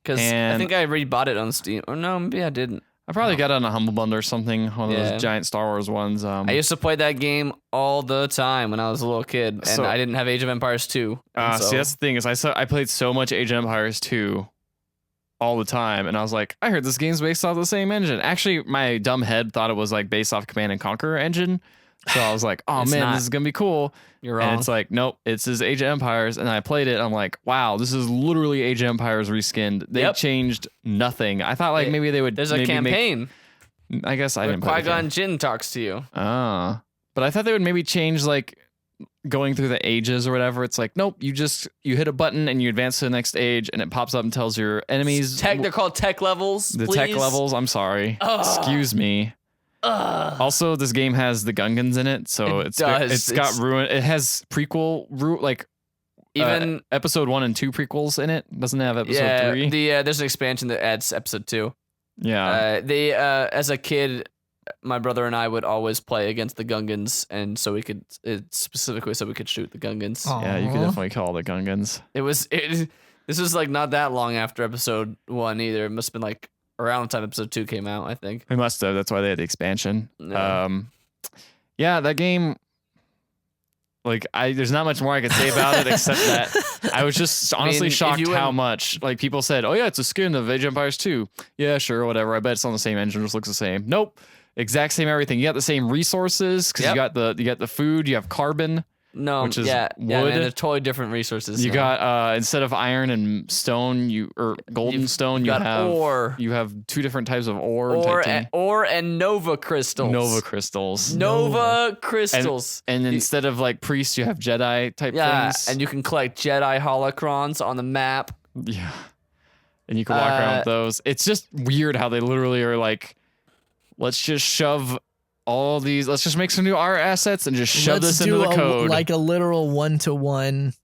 Because I And- think I rebought it on Steam. Or no, maybe I didn't. I probably got it on a Humble Bundle or something, one of Yeah. those giant Star Wars ones. I used to play that game all the time when I was a little kid, and So- I didn't have Age of Empires 2. and See, that's the thing is I played so much Age of Empires 2 all the time, and I was like, I heard this game's based off the same engine. Actually, my dumb head thought it was like based off Command and Conquer engine, so I was like, oh It's man, not. this is gonna be cool. You're wrong. And it's like, nope, it's his Age of Empires. And I played it. And I'm like, wow, this is literally Age of Empires reskinned. They Yep. changed nothing. I thought like maybe they would. There's a maybe campaign I guess I where didn't play the Qui-Gon game. Jinn talks to you. But I thought they would maybe change like going through the ages or whatever. It's like, nope, you hit a button and you advance to the next age and it pops up and tells your enemies They're called tech levels. the please. tech levels. I'm sorry. Excuse me. Also, this game has the Gungans in it, so It it's does. got ruined. It has Even episode 1 and 2 prequels in it. Doesn't it have episode 3? There's an expansion that adds episode 2. Yeah. As a kid, my brother and I would always play against the Gungans, and so we could specifically so we could shoot the Gungans. Yeah, you could Aw. definitely call the Gungans. This was like not that long after episode 1 either. It must have been like around the time episode 2 came out, I think. They must have. That's why they had the expansion. No. Yeah, that game. Like, there's not much more I could say about it except that I was just honestly if shocked you how went- much like people said, "Oh yeah, it's a skin of Age of Empires 2." Yeah, sure, whatever. I bet it's on the same engine, just looks the same. Nope, exact same everything. You got the same resources because Yep. you got the food, you have carbon. No, which is yeah, wood. yeah, man, they're totally different resources. You now. got instead of iron and stone, golden stone. You got have ore. You have 2 different types of ore. Ore and Nova crystals. Nova crystals. Nova crystals. And instead of like priests, you have Jedi type Yeah, things. and you can collect Jedi holocrons on the map. Yeah. And you can walk around with those. It's just weird how they literally are like, let's just shove all these. Let's just make some new art assets and just shove this into the code. Like a literal 1-to-1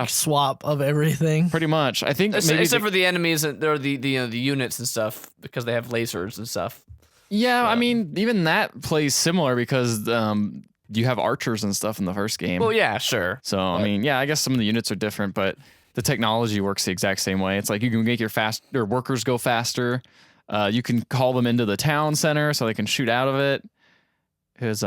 swap of everything. Pretty much. I think Except for the enemies or the units and stuff, because they have lasers and stuff. Yeah, I mean, even that plays similar because you have archers and stuff in the first game. Well, yeah, sure. So, I mean, yeah, I guess some of the units are different, but the technology works the exact same way. It's like you can make your workers go faster. You can call them into the town center so they can shoot out of it. It's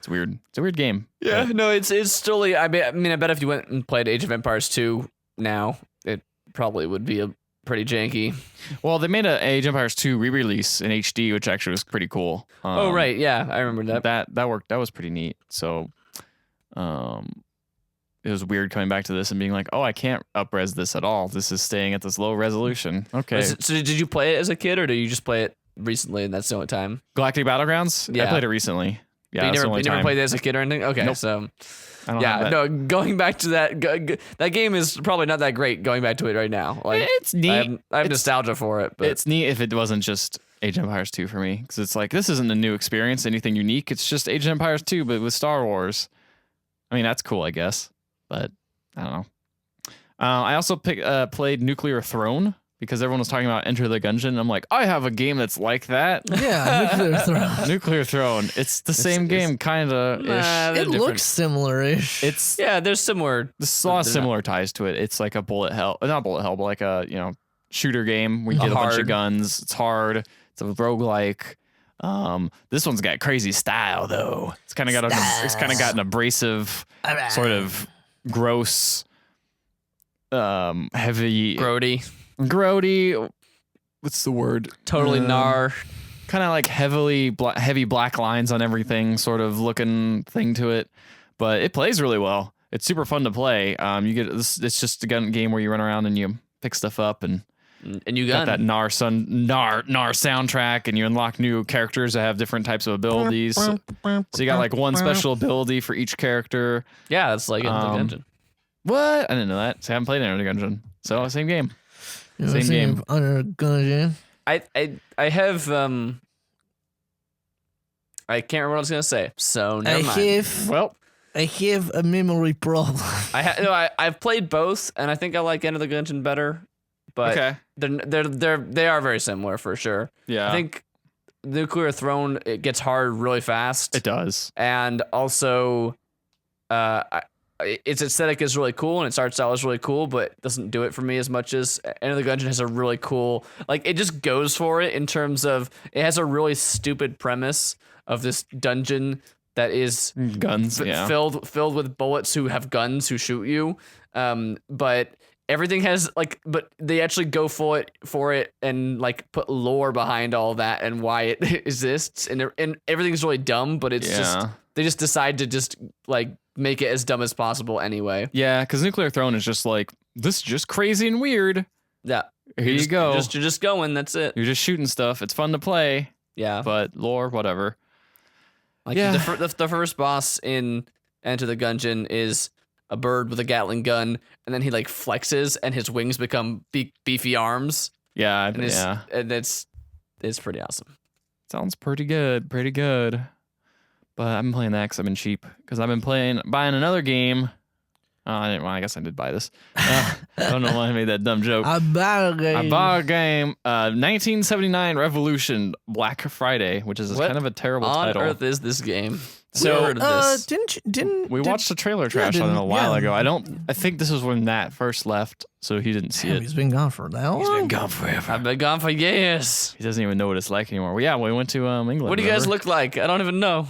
weird. It's a weird game. Yeah, no, it's totally. I mean, I bet if you went and played Age of Empires 2 now, it probably would be a pretty janky. Well, they made a Age of Empires 2 re-release in HD, which actually was pretty cool. Oh right, yeah, I remember that. That worked. That was pretty neat. So, it was weird coming back to this and being like, oh, I can't up-res this at all. This is staying at this low resolution. Okay. So did you play it as a kid, or did you just play it recently and that's the only time? Galactic Battlegrounds? Yeah. I played it recently. Yeah, but you never played it as a kid or anything? Okay, Nope. so Yeah, no, going back to that, that game is probably not that great going back to it right now. Like, it's neat. I have nostalgia for it, but It's neat if it wasn't just Age of Empires 2 for me, because it's like, this isn't a new experience, anything unique. It's just Age of Empires 2, but with Star Wars. I mean, that's cool, I guess, but I don't know. I also played Nuclear Throne because everyone was talking about Enter the Gungeon. And I'm like, I have a game that's like that. Yeah, Nuclear Throne. Nuclear Throne. It's the same game, kind of. It looks similar-ish. there's similar. There's a lot of similar ties to it. It's like a not bullet hell, but like a shooter game where you get a bunch of guns. It's hard. It's a roguelike. This one's got crazy style though. It's kind of got an abrasive, sort of gross, heavy, grody. What's the word? Totally gnar. Kind of like heavy black lines on everything, sort of looking thing to it. But it plays really well. It's super fun to play. You get this. It's just a gun game where you run around and you pick stuff up and you got that Gnar soundtrack, and you unlock new characters that have different types of abilities. So you got like one special ability for each character. Yeah, that's like Enter the Gungeon. What? I didn't know that. So I haven't played Enter the Gungeon. So same game. Same game. Under Gungeon. I have I can't remember what I was gonna say. So never mind. I have a memory problem. I've played both, and I think I like Enter the Gungeon better. But they are very similar for sure. Yeah, I think Nuclear Throne, it gets hard really fast. It does, and also, its aesthetic is really cool and its art style is really cool, but it doesn't do it for me as much as Enter the Gungeon has a really cool, like, it just goes for it in terms of it has a really stupid premise of this dungeon that is guns filled with bullets who have guns who shoot you, but everything has but they actually go for it and like put lore behind all that and why it exists, and everything's really dumb, but it's just they just decide to just like make it as dumb as possible anyway. Yeah, because Nuclear Throne is just like, this is just crazy and weird. Yeah, here you go. You're just going. That's it. You're just shooting stuff. It's fun to play. Yeah, but lore, whatever. Like the first boss in Enter the Gungeon is a bird with a Gatling gun, and then he like flexes and his wings become beefy arms. Yeah, and it's pretty awesome. Sounds pretty good, But I've been playing that because I've been cheap. Because I've been buying another game. I guess I did buy this. I don't know why I made that dumb joke. I bought a game. 1979 Revolution Black Friday, which is kind of a terrible title. On earth is this game? So we watched a trailer trash on it a while ago. I think this was when Nat first left, so he didn't see it. He's been gone for that long. He's been gone forever. I've been gone for years. He doesn't even know what it's like anymore. Well, yeah, we went to England. What do you guys look like? I don't even know.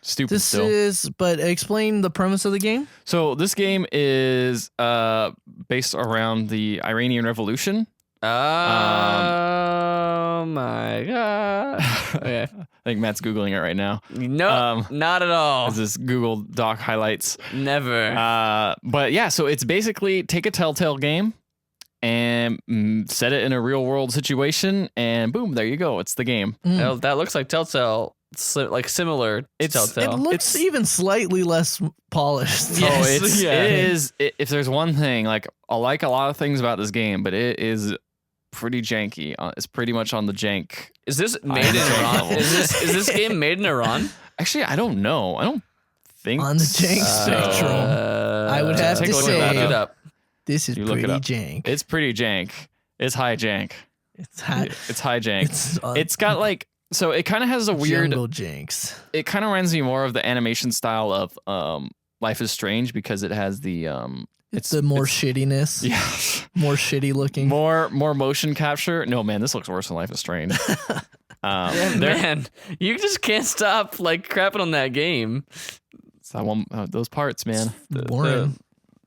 Stupid still. But explain the premise of the game. So this game is based around the Iranian Revolution. Oh my god. Okay. I think Matt's Googling it right now. No, not at all. Is this Google Doc highlights? Never. But yeah, so it's basically take a Telltale game and set it in a real world situation, and boom, there you go. It's the game. That looks like Telltale. Like similar to Telltale. It looks even slightly less polished. Yes. Yes. It is. If there's one thing, like I like a lot of things about this game, but it is pretty janky. It's pretty much on the jank. Is this made in Iran? Is this game made in Iran? Actually, I don't know. I don't think On the jank spectrum. I would have take to a look at say, that Look it up. this is You look it pretty up. jank. it's pretty jank. It's high jank. It's high. It's high jank. It's It's got like, so it kind of has a weird. jungle janks. It kind of reminds me more of the animation style of Life is Strange, because it has the It's the more shittiness. yeah. More shitty looking. More motion capture. No, man, this looks worse than Life is Strange. Man, you just can't stop like crapping on that game. It's that one, those parts, man.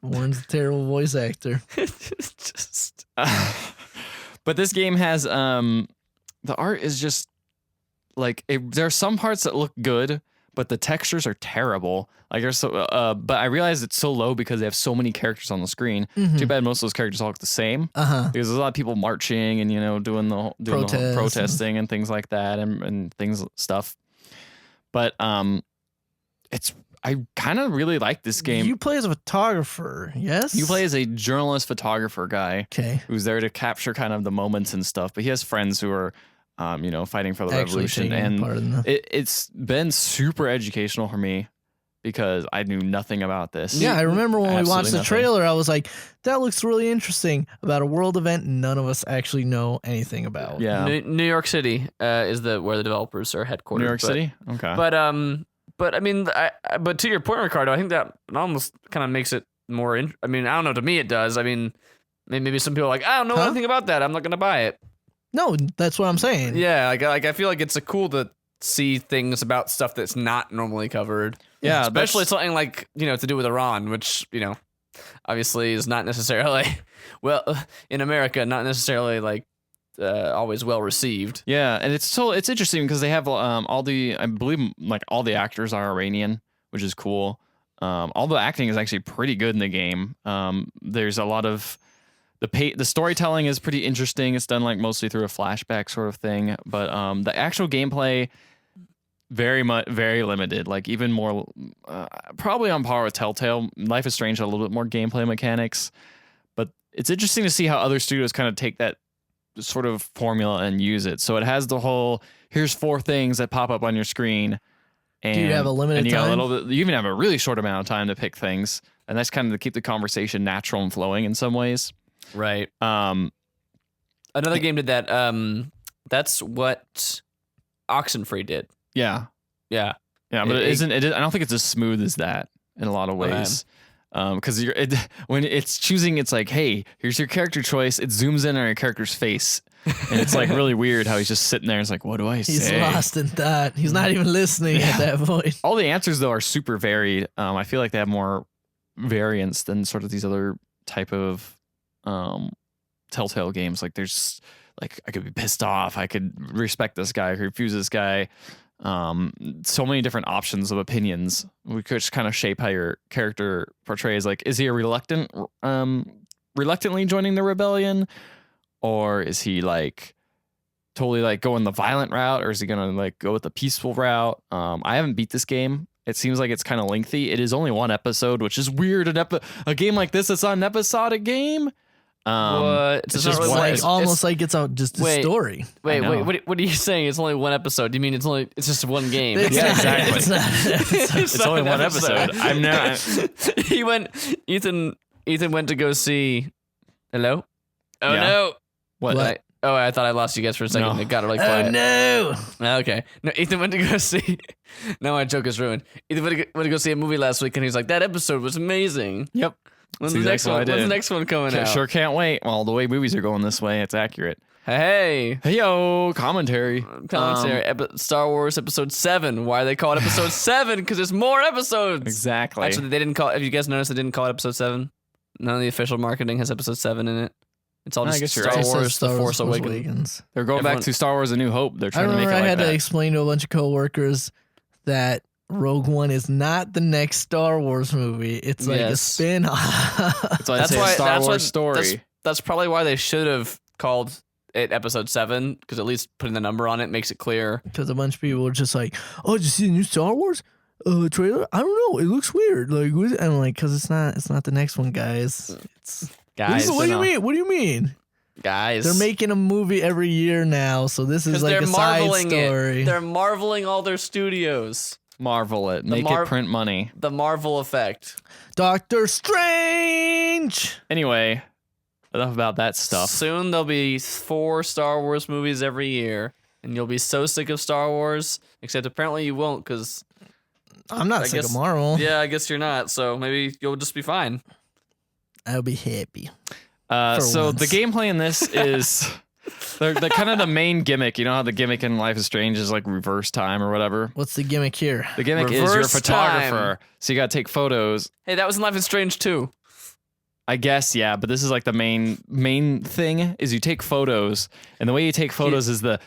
Warren's a terrible voice actor. Just But this game has the art is just like there are some parts that look good, but the textures are terrible. Like there's so, but I realize it's so low because they have so many characters on the screen. Too bad most of those characters all look the same. Uh-huh. Because there's a lot of people marching and doing the whole protesting and things like that and stuff. But I kind of really like this game. You play as a photographer, yes? You play as a journalist photographer guy Okay. who's there to capture kind of the moments and stuff. But he has friends who are, fighting for the Actually revolution. taking And part in the... it's been super educational for me because I knew nothing about this. Yeah, I remember when we watched Absolutely the nothing. trailer, I was like, that looks really interesting about a world event none of us actually know anything about. Yeah. New York City is where the developers are headquartered. New York but- City? Okay. But I mean, but to your point, Ricardo, I think that almost kind of makes it more. I mean, I don't know. To me, it does. I mean, maybe some people are like, I don't know anything about that. I'm not gonna buy it. No, that's what I'm saying. Yeah, like I feel like it's cool to see things about stuff that's not normally covered. yeah, Especially something like to do with Iran, which obviously is not necessarily in America, not necessarily like always well received. Yeah, and it's interesting because they have I believe like all the actors are Iranian, which is cool. All the acting is actually pretty good in the game. There's a lot of the storytelling is pretty interesting. It's done like mostly through a flashback sort of thing, but the actual gameplay very limited. Like even more probably on par with Telltale. Life is Strange had a little bit more gameplay mechanics, but it's interesting to see how other studios kind of take that sort of formula and use it. So it has the whole here's 4 things that pop up on your screen. And, Do you have a limited and you got time? a little bit, you even have a really short amount of time to pick things. And that's kind of to keep the conversation natural and flowing in some ways. Right. Another game did that. That's what Oxenfree did. Yeah. Yeah. Yeah. But I don't think it's as smooth as that in a lot of ways. Because when it's choosing, it's like, hey, here's your character choice. It zooms in on your character's face. And it's like really weird how he's just sitting there. It's like, what do I say? He's lost in thought. He's not even listening at that point. All the answers though are super varied. I feel like they have more variance than sort of these other type of Telltale games. Like there's like I could be pissed off. I could respect this guy. I could refuse this guy. So many different options of opinions. We could just kind of shape how your character portrays. Like, is he a reluctantly joining the rebellion, or is he like totally like going the violent route, or is he gonna like go with the peaceful route? I haven't beat this game. It seems like it's kind of lengthy. It is only 1 episode, which is weird. A game like this, it's not an episodic game. What? It's It's just not really one- Like it's- almost like it's out just a Wait. story. Wait, know. what are you saying? It's only 1 episode. Do you mean it's just one game? It's Yeah, not, exactly. It's not an episode. It's only 1 episode. I'm not. Ethan went to go see. Hello? Oh Yeah. no. What? What? I thought I lost you guys for a second. No. It got really Oh quiet. no! Okay. No, Ethan went to go see. Now my joke is ruined. Ethan went to go see a movie last week, and he's like, "That episode was amazing." Yep. When's That's the next exactly what I one? When's the did. next one coming out? Sure can't wait. Well, the way movies are going this way, it's accurate. Hey. Hey yo, commentary. Commentary. Star Wars Episode 7. Why they call it Episode 7? Because there's more episodes. Exactly. Actually, they didn't call. Have you guys noticed they didn't call it Episode 7? None of the official marketing has Episode 7 in it. It's all I just guess you're Star right. Wars, The Force Awakens. They're going back to Star Wars: A New Hope. They're I trying to make remember it I like had that. to explain to a bunch of coworkers that Rogue One is not the next Star Wars movie. It's like a spin-off. That's why I say Star Wars story. That's probably why they should have called it Episode 7, because at least putting the number on it makes it clear. Because a bunch of people were just like, "Oh, did you see the new Star Wars trailer? I don't know. It looks weird." Like, and I'm like, "Cause it's not the next one, guys. It's Guys, What do you mean? What do you mean? Guys, They're making a movie every year now, so this is like they're a side marveling story. They're marveling all their studios. Marvel it. Make it print money. The Marvel effect. Doctor Strange. Anyway, enough about that stuff. Soon there'll be 4 Star Wars movies every year, and you'll be so sick of Star Wars. Except apparently you won't, because I'm not sick guess- of Marvel. yeah, I guess you're not. So maybe you'll just be fine. I'll be happy. So once. the gameplay in this is they're kind of the main gimmick. You know how the gimmick in Life is Strange is like reverse time or whatever? What's the gimmick here? The gimmick is you're a Reverse photographer, time. so you got to take photos. Hey, that was in Life is Strange too. I guess, yeah, but this is like the main thing is you take photos, and the way you take photos is the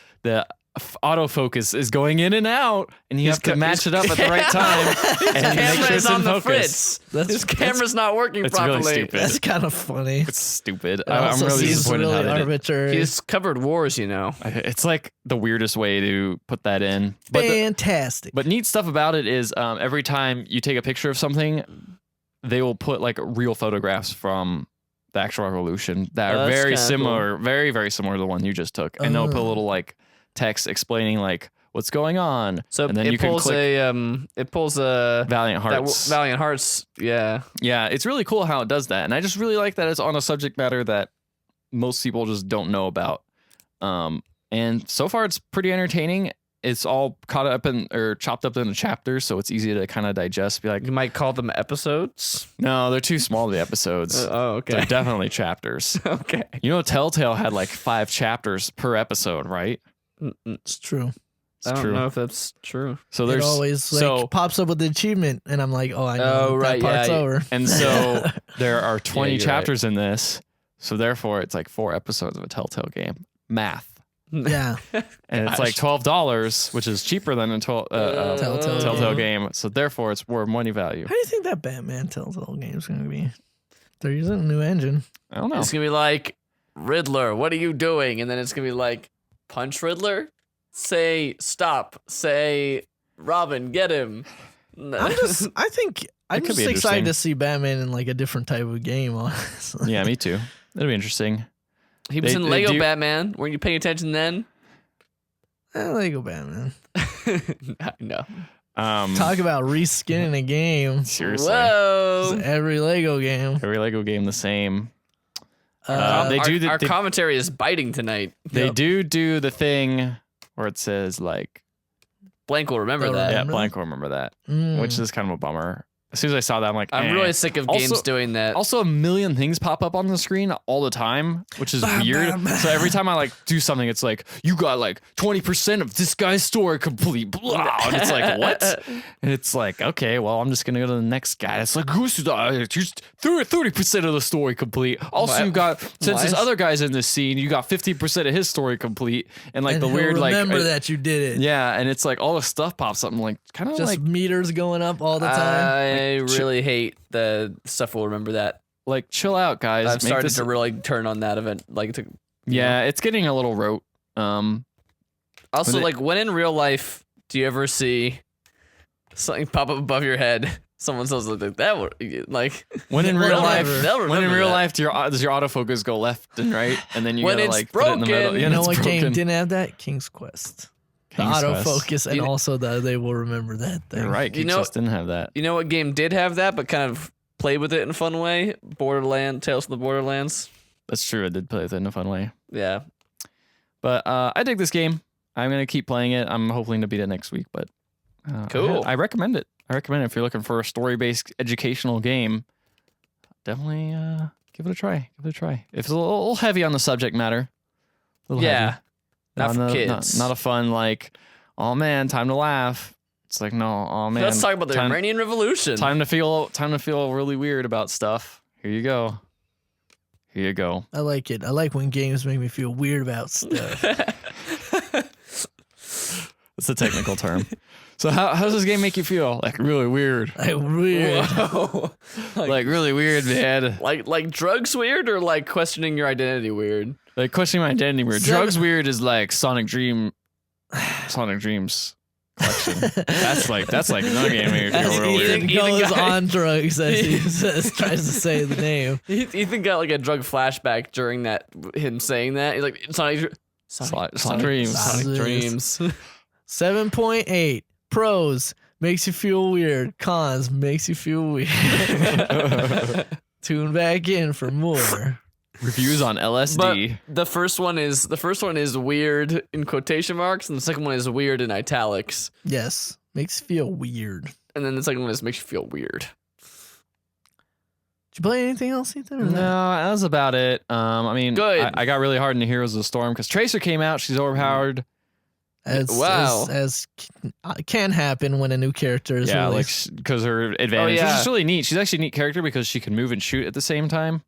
autofocus is going in and out, and you have to match it up at the right time and make sure Camera's it's in on the focus. fritz. His camera's not working It's really properly. stupid. That's kind of funny. It's stupid. It I'm also really seems disappointed really how they did. arbitrary. He's covered wars, you know. It's like the weirdest way to put that in. But Fantastic. But neat stuff about it is every time you take a picture of something, they will put like real photographs from the actual revolution that are That's very kinda similar, very, very similar to the one you just took. And they'll put a little like text explaining like what's going on. So and then it you can pulls click it pulls a Valiant Hearts. Valiant Hearts. Yeah. Yeah, it's really cool how it does that. And I just really like that it's on a subject matter that most people just don't know about. And so far it's pretty entertaining. It's all caught up in or chopped up into chapters, so it's easy to kind of digest. Be like, You might call them episodes. no, they're too small to be episodes. Oh, okay. They're definitely chapters. Okay. You know, Telltale had like 5 chapters per episode, right? It's true. It's I don't true. know if that's true. So It there's always like so pops up with the achievement, and I'm like, oh, I know Oh, right, that part's yeah. over. and so there are 20 you're right. chapters in this. So therefore, it's like 4 episodes of a Telltale game. Math. Yeah. And it's like $12, which is cheaper than a Telltale game. So therefore, it's more money value. How do you think that Batman Telltale game's going to be? They're using a new engine. I don't know. It's gonna be like, Riddler, what are you doing? And then it's gonna be like, punch Riddler? Say stop. Say Robin, get him. I think I'm could just be excited interesting. to see Batman in like a different type of game. Honestly. Yeah, me too. That'd be interesting. He was They- in they Lego do- Batman. Weren't you paying attention then? Lego Batman. No. Talk about reskinning a game. Seriously. Whoa. Every Lego game. Every Lego game the same. They our, do the- our they- commentary is biting tonight. They do the thing where it says like, Blank will remember Oh, that. yeah, Remember? Blank will remember that, Mm. which is kind of a bummer. As soon as I saw that, I'm like, I'm eh. really sick of Also- games doing that. Also, a million things pop up on the screen all the time, which is weird. bam, bam. So every time I like do something, it's like you got like 20% of this guy's story complete. Blah. And it's like what? And it's like okay, well, I'm just gonna go to the next guy. It's like who's 30% of the story complete. Also, Why- you got since why this is- other guy's in this scene, you got 50% of his story complete. And like And the he'll weird like remember that you did it. yeah, and it's like all the stuff pops up. I'm like kind of Just like meters going up all the time. I really hate the stuff will remember that. chill out, guys. I've Make started this- to really turn on that event. Like to yeah, it's getting a little rote. also When it- like when in real life do you ever see something pop up above your head? Someone says like that would like When in Well, real whatever. life, they'll when in remember real that. life, does your autofocus go left and right, and then you When gotta it's like put it in the middle. broken. Yeah, You know it's what game broken. didn't have that? King's Quest. The King's Quest. autofocus and You- also the they will remember that thing. You're right. You King's know- Quest didn't have that. You know what game did have that, but kind of played with it in a fun way? Tales from the Borderlands. That's true. I did play it in a fun way, Yeah. but I dig this game. I'm gonna keep playing it. I'm hoping to beat it next week, but Cool. I recommend it. I recommend it if you're looking for a story-based educational game. Definitely give it a try. Give it a try. If it's a little heavy on the subject matter. A little Yeah. heavy. Not for kids. Not a fun like. Oh man, time to laugh. It's like no. Oh man. Let's talk about the time, Iranian Revolution. Time to feel really weird about stuff. Here you go. Here you go. I like it. I like when games make me feel weird about stuff. That's a technical term. So how does this game make you feel? Like really weird. Like weird. Whoa. Like really weird, man. Like drugs weird or like questioning your identity weird? Like questioning my identity weird. Drugs weird is like Sonic Dreams collection. That's like another game where you feel As real Ethan weird. goes on drugs as he tries to say the name. Ethan got like a drug flashback during that him saying that. He's like Sonic Dreams. Sonic Dreams. 7.8 pros makes you feel weird. Cons makes you feel weird. Tune back in for more. Reviews on LSD. But the first one is weird in quotation marks, and the second one is weird in italics. Yes, makes you feel weird. And then the second one is makes you feel weird. Did you play anything else, Ethan? Or No, that was about it. I mean, Good. I got really hard in the Heroes of the Storm because Tracer came out. She's overpowered. As can happen when a new character is Yeah, like released. because her advantage, yeah. which is really neat. She's actually a neat character because she can move and shoot at the same time.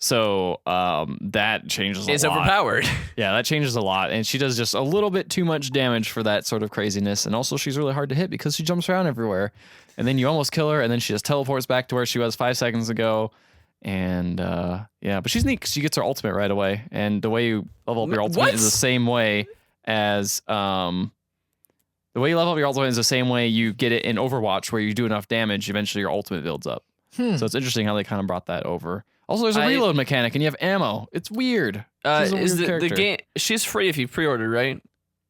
So that changes a lot. It's overpowered. Yeah, that changes a lot. And she does just a little bit too much damage for that sort of craziness. And also she's really hard to hit because she jumps around everywhere. And then you almost kill her and then she just teleports back to where she was 5 seconds ago. And yeah, but she's neat because she gets her ultimate right away. And the way you level up your ultimate What? is the same way as the way you level up your ultimate is the same way you get it in Overwatch, where you do enough damage, eventually your ultimate builds up. So it's interesting how they kind of brought that over. Also, there's a reload mechanic, and you have ammo. It's weird. She's a Is weird the character. game? She's free if you pre-order, right?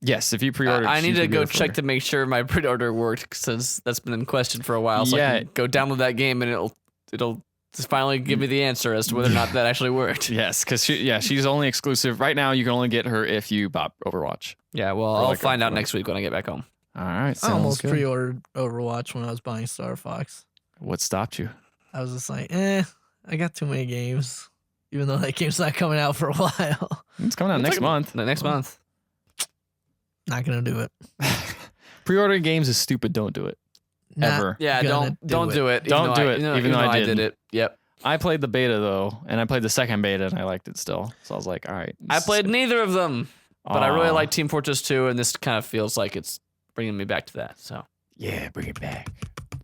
Yes, if you pre-order. I need to go check to make sure my pre-order worked, since that's been in question for a while. So I can go download that game, and it'll just finally give me the answer as to whether or not that actually worked. Yes, because she's only exclusive right now. You can only get her if you bought Overwatch. Yeah, well, I'll find out next week when I get back home. All right, I almost good. pre-ordered Overwatch when I was buying Star Fox. What stopped you? I was just like, I got too many games. Even though that game's not coming out for a while. It's coming out next month. Next month. Not gonna do it. Pre-ordering games is stupid. Don't do it. Not Ever. Yeah, gonna don't do it. Don't do it, even though I did didn't. it. Yep. I played the beta though, and I played the second beta, and I liked it still. So I was like, all right. I played neither of them, but I really Aw. like Team Fortress 2, and this kind of feels like it's bringing me back to that. So Yeah, bring it back.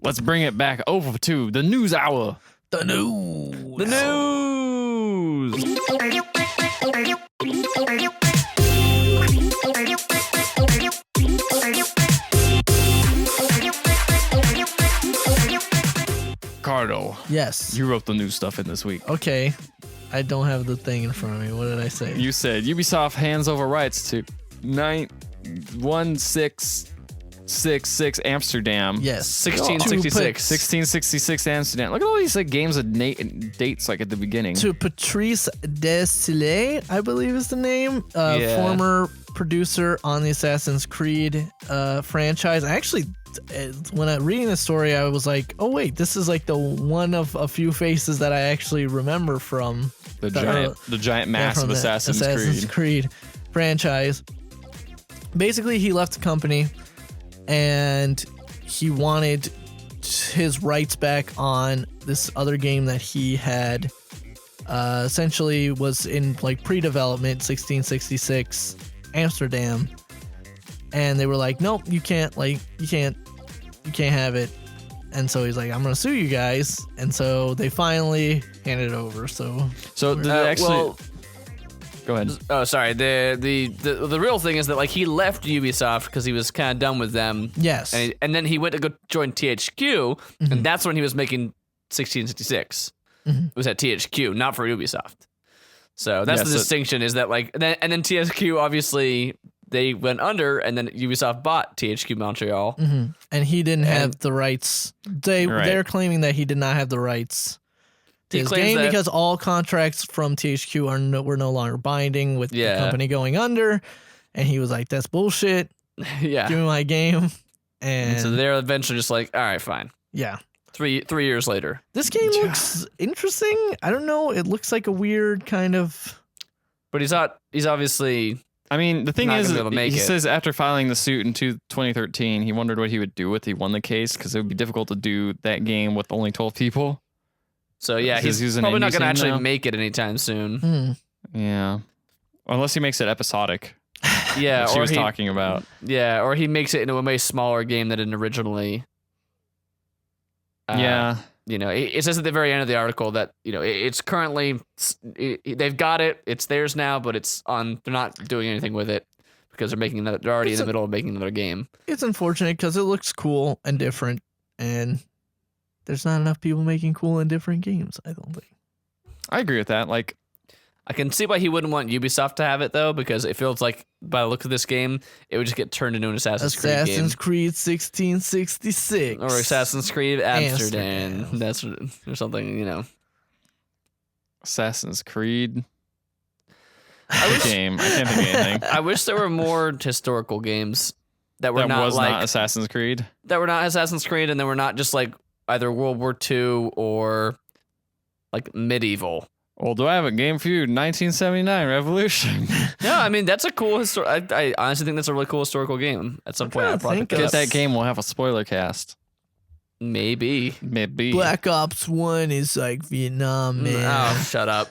Let's bring it back over to the news hour. The news. the news. Ricardo, Yes. you wrote the new stuff in this week. Okay. I don't have the thing in front of me. What did I say? You said Ubisoft hands over rights to 1666 Amsterdam. Yes. 1666. 1666 Amsterdam. Look at all these like games with dates like at the beginning. To Patrice Desilets, I believe is the name. Yeah. Former producer on the Assassin's Creed franchise. I actually, when I reading the story, I was like, oh wait, this is like the one of a few faces that I actually remember from the giant mass from of the Assassin's Creed. franchise. Basically, he left the company and he wanted his rights back on this other game that he had essentially was in like pre-development, 1666 Amsterdam, and they were like, nope, you can't have it. And so he's like, I'm gonna sue you guys. And so they finally handed it over. So So did they actually go ahead. Oh, sorry. The real thing is that like he left Ubisoft because he was kind of done with them. yes, And then he went to go join THQ, and that's when he was making 1666. It was at THQ, not for Ubisoft. So that's Yeah, the so- distinction. Is that like, and then THQ obviously they went under, and then Ubisoft bought THQ Montreal. and he didn't have the rights. They're claiming that he did not have the rights to He his claims game that- because all contracts from THQ were no longer binding with the Yeah. company going under. And he was like, "That's bullshit. Yeah. Give me my game." And So they're eventually just like, all right, fine. yeah, 3 years later. this game looks interesting. I don't know. It looks like a weird kind of. But he's obviously I mean, the thing Not is, gonna be able to make he it. says after filing the suit in 2013, he wondered what he would do if he won the case because it would be difficult to do that game with only 12 people. So yeah, He's he's an probably not indie going to scene actually now? make it anytime soon. Hmm. Yeah. Unless he makes it episodic, Yeah, which he or was talking about. Yeah, or he makes it into a way smaller game than it originally. Yeah. You know, it says at the very end of the article that, you know, it's currently, they've got it, it's theirs now, but it's on, they're not doing anything with it because they're making another, they're already in the middle of making another game. It's unfortunate because it looks cool and different, and there's not enough people making cool and different games, I don't think. I agree with that. Like, I can see why he wouldn't want Ubisoft to have it though, because it feels like by the look of this game, it would just get turned into an Assassin's Creed game. Assassin's Creed 1666. Or Assassin's Creed Amsterdam. That's or something, you know. Assassin's Creed. I wish, game. I can't think of anything. I wish there were more historical games that were That not was like not Assassin's Creed. that were not Assassin's Creed, and they were not just like either World War II or like medieval. Well, do I have a game for you? 1979 Revolution. No, I mean that's a cool I honestly think that's a really cool historical game. At some point, I'll probably pick it Get up. that game. We'll have a spoiler cast. Maybe. Black Ops 1 is like Vietnam, man. Oh, shut up.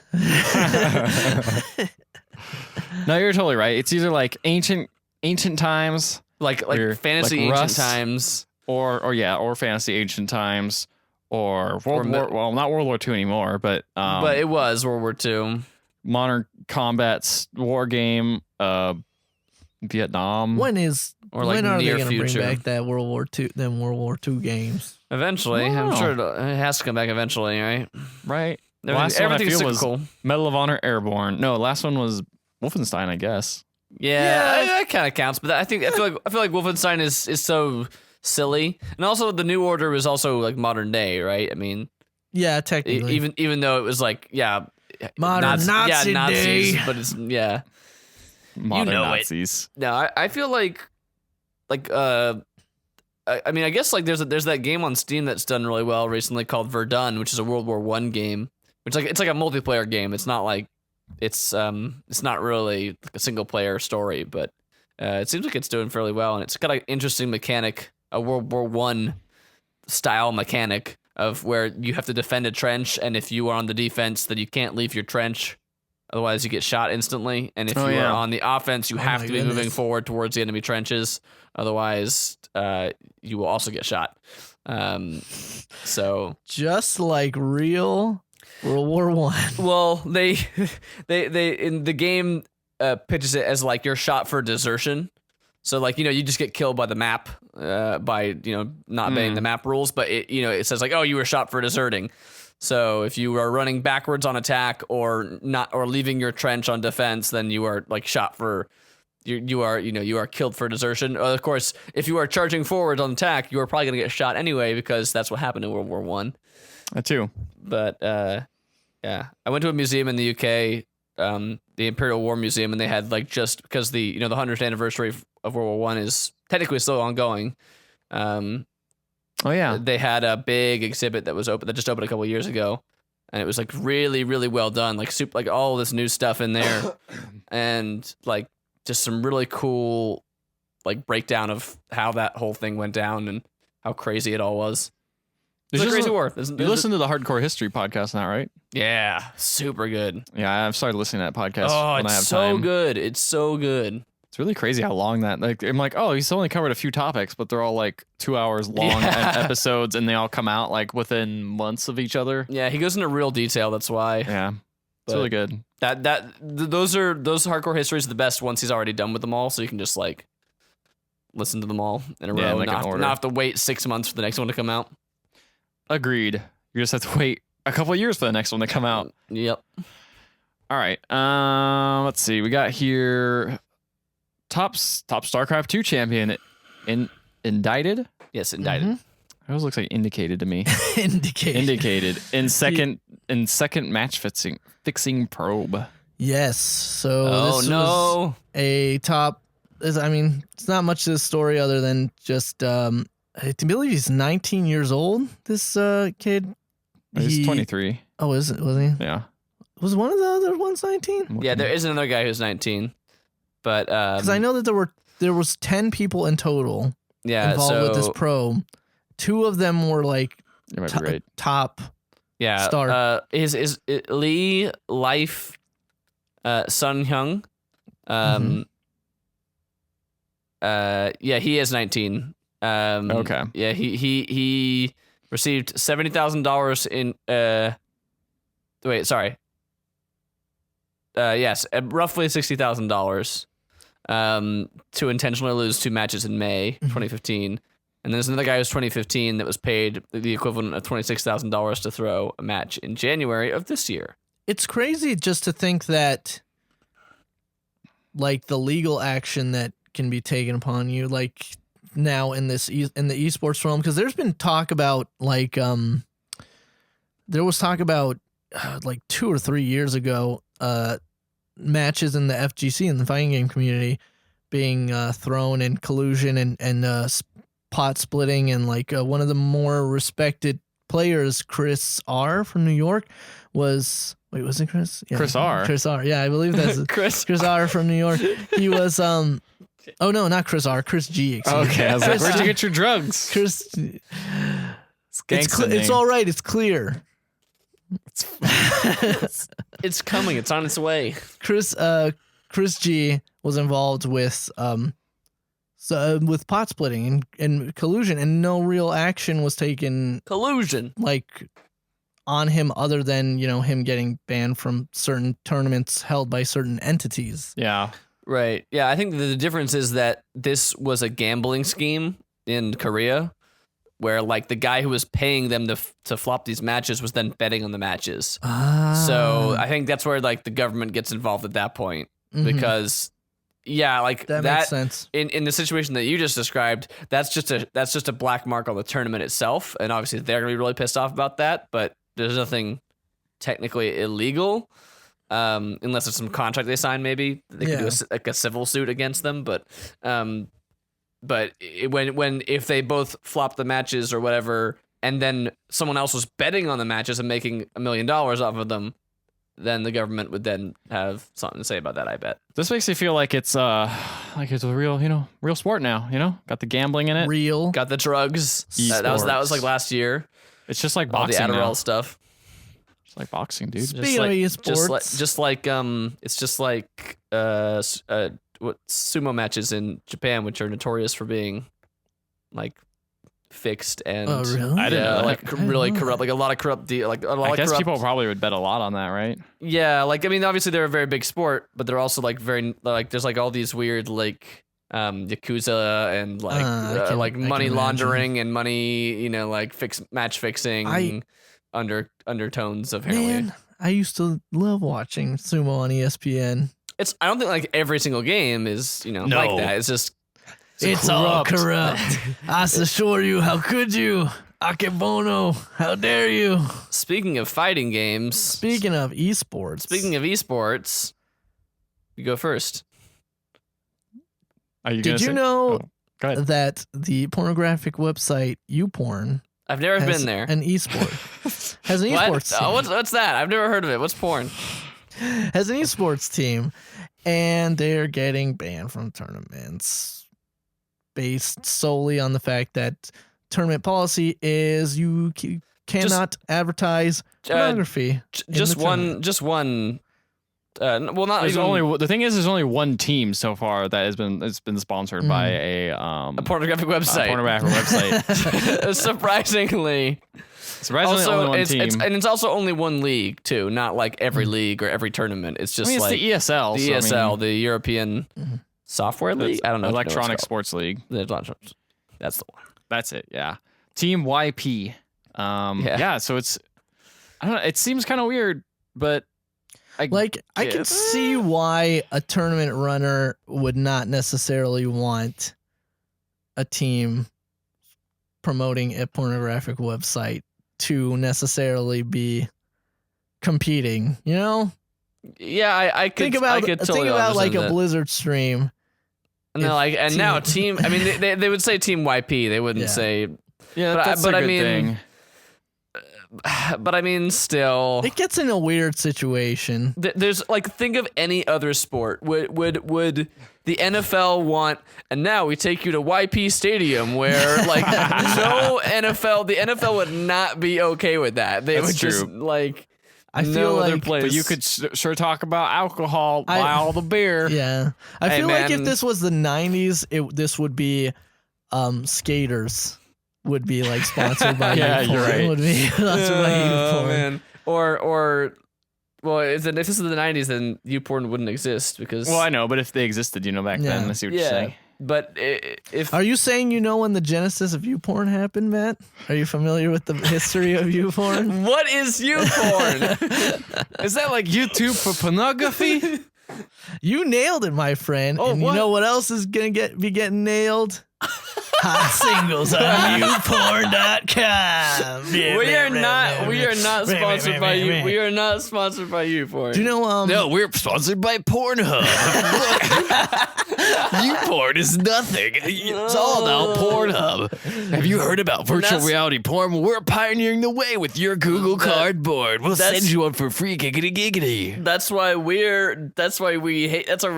No, you're totally right. It's either like ancient times, Like Or, fantasy like, ancient Rust. times. or fantasy ancient times, or World Or War. Well, not World War II anymore, but But it was World War II. modern combat's war game, Vietnam. Or Or like when are they near gonna future. bring back that World War II games? Eventually. Wow. I'm sure it has to come back eventually, right? Right. Everything's one I feel super was cool. Medal of Honor Airborne. No, last one was Wolfenstein, I guess. Yeah, that kind of counts. But I feel like Wolfenstein is so silly, and also the New Order was also like modern day, right? I mean, Yeah, technically. even though it was like Modern Nazi Nazis, day. but it's Modern know it. Nazis. No, I feel like I mean I guess like there's that game on Steam that's done really well recently called Verdun, which is a World War I game, which it's like a multiplayer game. It's not like it's not really like a single player story, but it seems like it's doing fairly well, and it's got an interesting mechanic, a World War I style mechanic of where you have to defend a trench, and if you are on the defense, then you can't leave your trench. Otherwise, you get shot instantly. And if you are on the offense, you have my to be moving goodness. forward towards the enemy trenches. Otherwise, you will also get shot. So, Just like real World War One. well, they in the game pitches it as like you're shot for desertion. So like, you just get killed by the map, by, not obeying the map rules. But it says like, oh, you were shot for deserting. So if you are running backwards on attack or leaving your trench on defense, then you are like shot for you are killed for desertion. Of course, if you are charging forward on attack, you are probably going to get shot anyway because that's what happened in World War One. That too. But yeah, I went to a museum in the UK, the Imperial War Museum, and they had like just because the 100th anniversary of World War One is technically still ongoing. Oh yeah. They had a big exhibit that just opened a couple of years ago, and it was like really, really well done. Like like all this new stuff in there, and like just some really cool like breakdown of how that whole thing went down and how crazy it all was. It's a crazy war. You listen to the Hardcore History podcast now, right? Yeah, super good. Yeah, I've started listening to that podcast Oh, when I it's have so time. good. It's so good. It's really crazy how long that. Like, I'm like, oh, he's only covered a few topics, but they're all like 2 hours long episodes, and they all come out like within months of each other. Yeah, he goes into real detail. That's why. Yeah, it's But really good. Those hardcore histories are the best once he's already done with them all, so you can just like listen to them all in a Yeah, row, like and an order. not have to wait 6 months for the next one to come out. Agreed. You just have to wait a couple of years for the next one to come out. Yep. All right. Let's see. We got here top StarCraft 2 champion indicted. Yes, indicted. Mhm. It always looks like indicated to me. Indicated. In second match fixing probe. Yes. So Oh this was no. a top. I mean, it's not much to the story other than just. I believe he's 19 years old. This kid. He's 23. Oh, was he? Yeah. Was one of the other ones 19? Yeah, there is another guy who's 19, but Because I know that there was 10 people in total yeah, involved with this probe. 2 of them were like You might be right. top Yeah. Star. Is Lee Life Sun Hyung? Yeah, he is 19. Okay. Yeah, he received $70,000 in wait, sorry. Yes, roughly $60,000 to intentionally lose 2 matches in May 2015. And there's another guy who's 2015 that was paid the equivalent of $26,000 to throw a match in January of this year. It's crazy just to think that, like, the legal action that can be taken upon you, like, now in this in the esports realm, because there's been talk about, like, there was talk about like 2 or 3 years ago, matches in the FGC, in the fighting game community, being thrown in collusion and pot splitting, and like one of the more respected players, Chris R from New York, was it Chris? Yeah, Chris R. Chris R. Yeah, I believe that's Chris R from New York. He was oh no, not Chris R. Chris G. Okay, I was like, where'd you get your drugs? Chris. Gangsta It's name. all right. It's clear. it's coming. It's on its way. Chris G was involved with pot splitting and collusion, and no real action was taken Collusion. like on him other than, you know, him getting banned from certain tournaments held by certain entities. Yeah. Right. Yeah, I think the difference is that this was a gambling scheme in Korea, where like the guy who was paying them to flop these matches was then betting on the matches. So I think that's where like the government gets involved at that point, because yeah, like that makes sense. In the situation that you just described, that's just a black mark on the tournament itself, and obviously they're gonna be really pissed off about that. But there's nothing technically illegal, unless it's some contract they sign. Maybe they could do a civil suit against them, but if they both flop the matches or whatever, and then someone else was betting on the matches and making $1 million off of them, then the government would then have something to say about that, I bet. This makes me feel like it's a real sport now, you know? Got the gambling in it. Real. Got the drugs. That was like last year. It's just like All the boxing Adderall now. stuff. It's like boxing, dude. Speaking of esports, It's just like what sumo matches in Japan, which are notorious for being like fixed and really? I didn't know that. like really corrupt, like a lot of corrupt I guess people probably would bet a lot on that, right? Yeah, like I mean, obviously they're a very big sport, but they're also like very like there's like all these weird like yakuza and like money laundering and money, you know, like match fixing undertones apparently. Man, I used to love watching sumo on ESPN. I don't think like every single game is, you know, like that. It's just It's all corrupt. I assure you, how could you? Akebono, how dare you? Speaking of fighting games. Speaking of esports, you go first. Did you know go ahead. that the pornographic website YouPorn I've never has been there. an esport has an What? esports team. What's that? I've never heard of it. What's porn? Has an esports team, and they're getting banned from tournaments based solely on the fact that tournament policy is you cannot advertise pornography. Just one. Well, not There's even only the thing is, there's only one team so far that has been sponsored by a pornographic website. pornographic website. Surprisingly. Surprisingly, only one team. It's also only one league too, not like every league or every tournament. It's just it's like the ESL. the ESL, the European Software League. I don't know. Electronic Sports League. That's the one. That's it. Yeah. Team YP. Yeah. So it's, I don't know. It seems kind of weird, but I can see why a tournament runner would not necessarily want a team promoting a pornographic website to necessarily be competing, you know? Yeah, I could think about like a that. Blizzard stream. And now team. I mean, they would say Team YP. They wouldn't say. Yeah, that's a good thing. But I mean, still, it gets in a weird situation. There's like, think of any other sport. Would the NFL want, and now we take you to YP Stadium, where like the NFL would not be okay with that. They would just like. I feel like, but you could sure talk about alcohol, buy all the beer. Yeah, I feel like if this was the '90s, this would be skaters would be like sponsored by YouPorn. You're right. Would be sponsored by YouPorn. Man. Or well, if this is the '90s, then YouPorn wouldn't exist because. Well, I know, but if they existed, back then, I see what you're saying. But if are you saying when the genesis of YouPorn happened, Matt? Are you familiar with the history of YouPorn? What is YouPorn? Is that like YouTube for pornography? You nailed it, my friend. Oh, and you know what else is gonna be getting nailed? Hot singles on YouPorn.com. We are not sponsored by you. We are not sponsored by YouPorn. Do you know? No, we're sponsored by Pornhub. YouPorn is nothing. It's all about Pornhub. Have you heard about virtual reality porn? Well, we're pioneering the way with your Google Cardboard. We'll send you one for free. Giggity giggity. That's why we're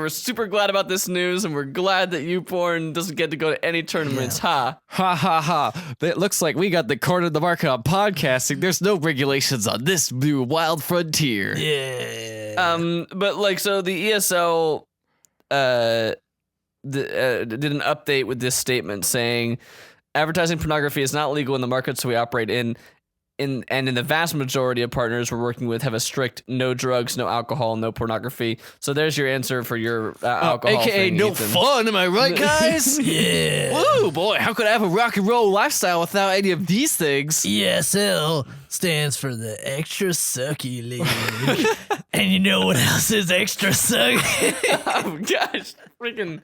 super glad about this news, and we're glad that YouPorn doesn't get to go to any tournaments. Ha ha. It looks like we got the corner of the market on podcasting. There's no regulations on this new wild frontier. Yeah. But like, so the ESL did an update with this statement saying advertising pornography is not legal in the markets we operate in the vast majority of partners we're working with have a strict no drugs, no alcohol, no pornography. So there's your answer for your alcohol AKA thing, no Ethan. fun, am I right, guys? Yeah. Woo, boy, how could I have a rock and roll lifestyle without any of these things? ESL stands for the Extra Sucky League. And you know what else is extra sucky? Oh gosh, freaking.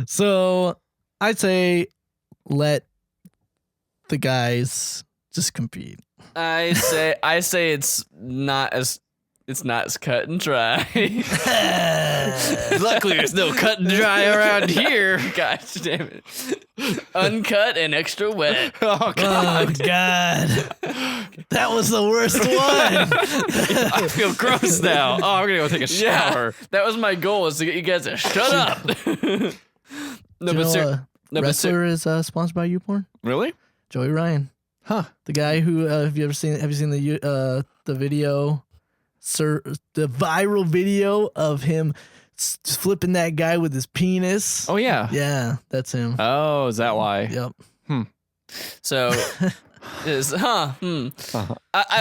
So I'd say let the guys just compete. I say it's not as cut and dry. Luckily, there's no cut and dry around here. Gosh damn it. Uncut and extra wet. Oh, God. Oh, God. That was the worst one. I feel gross now. Oh, I'm going to go take a shower. Yeah, that was my goal, is to get you guys to shut up. Wrestler is sponsored by YouPorn? Really? Joey Ryan. Huh. The guy who, have you seen the video, the viral video of him flipping that guy with his penis? Oh, yeah. Yeah, that's him. Oh, is that why? Yep. So, I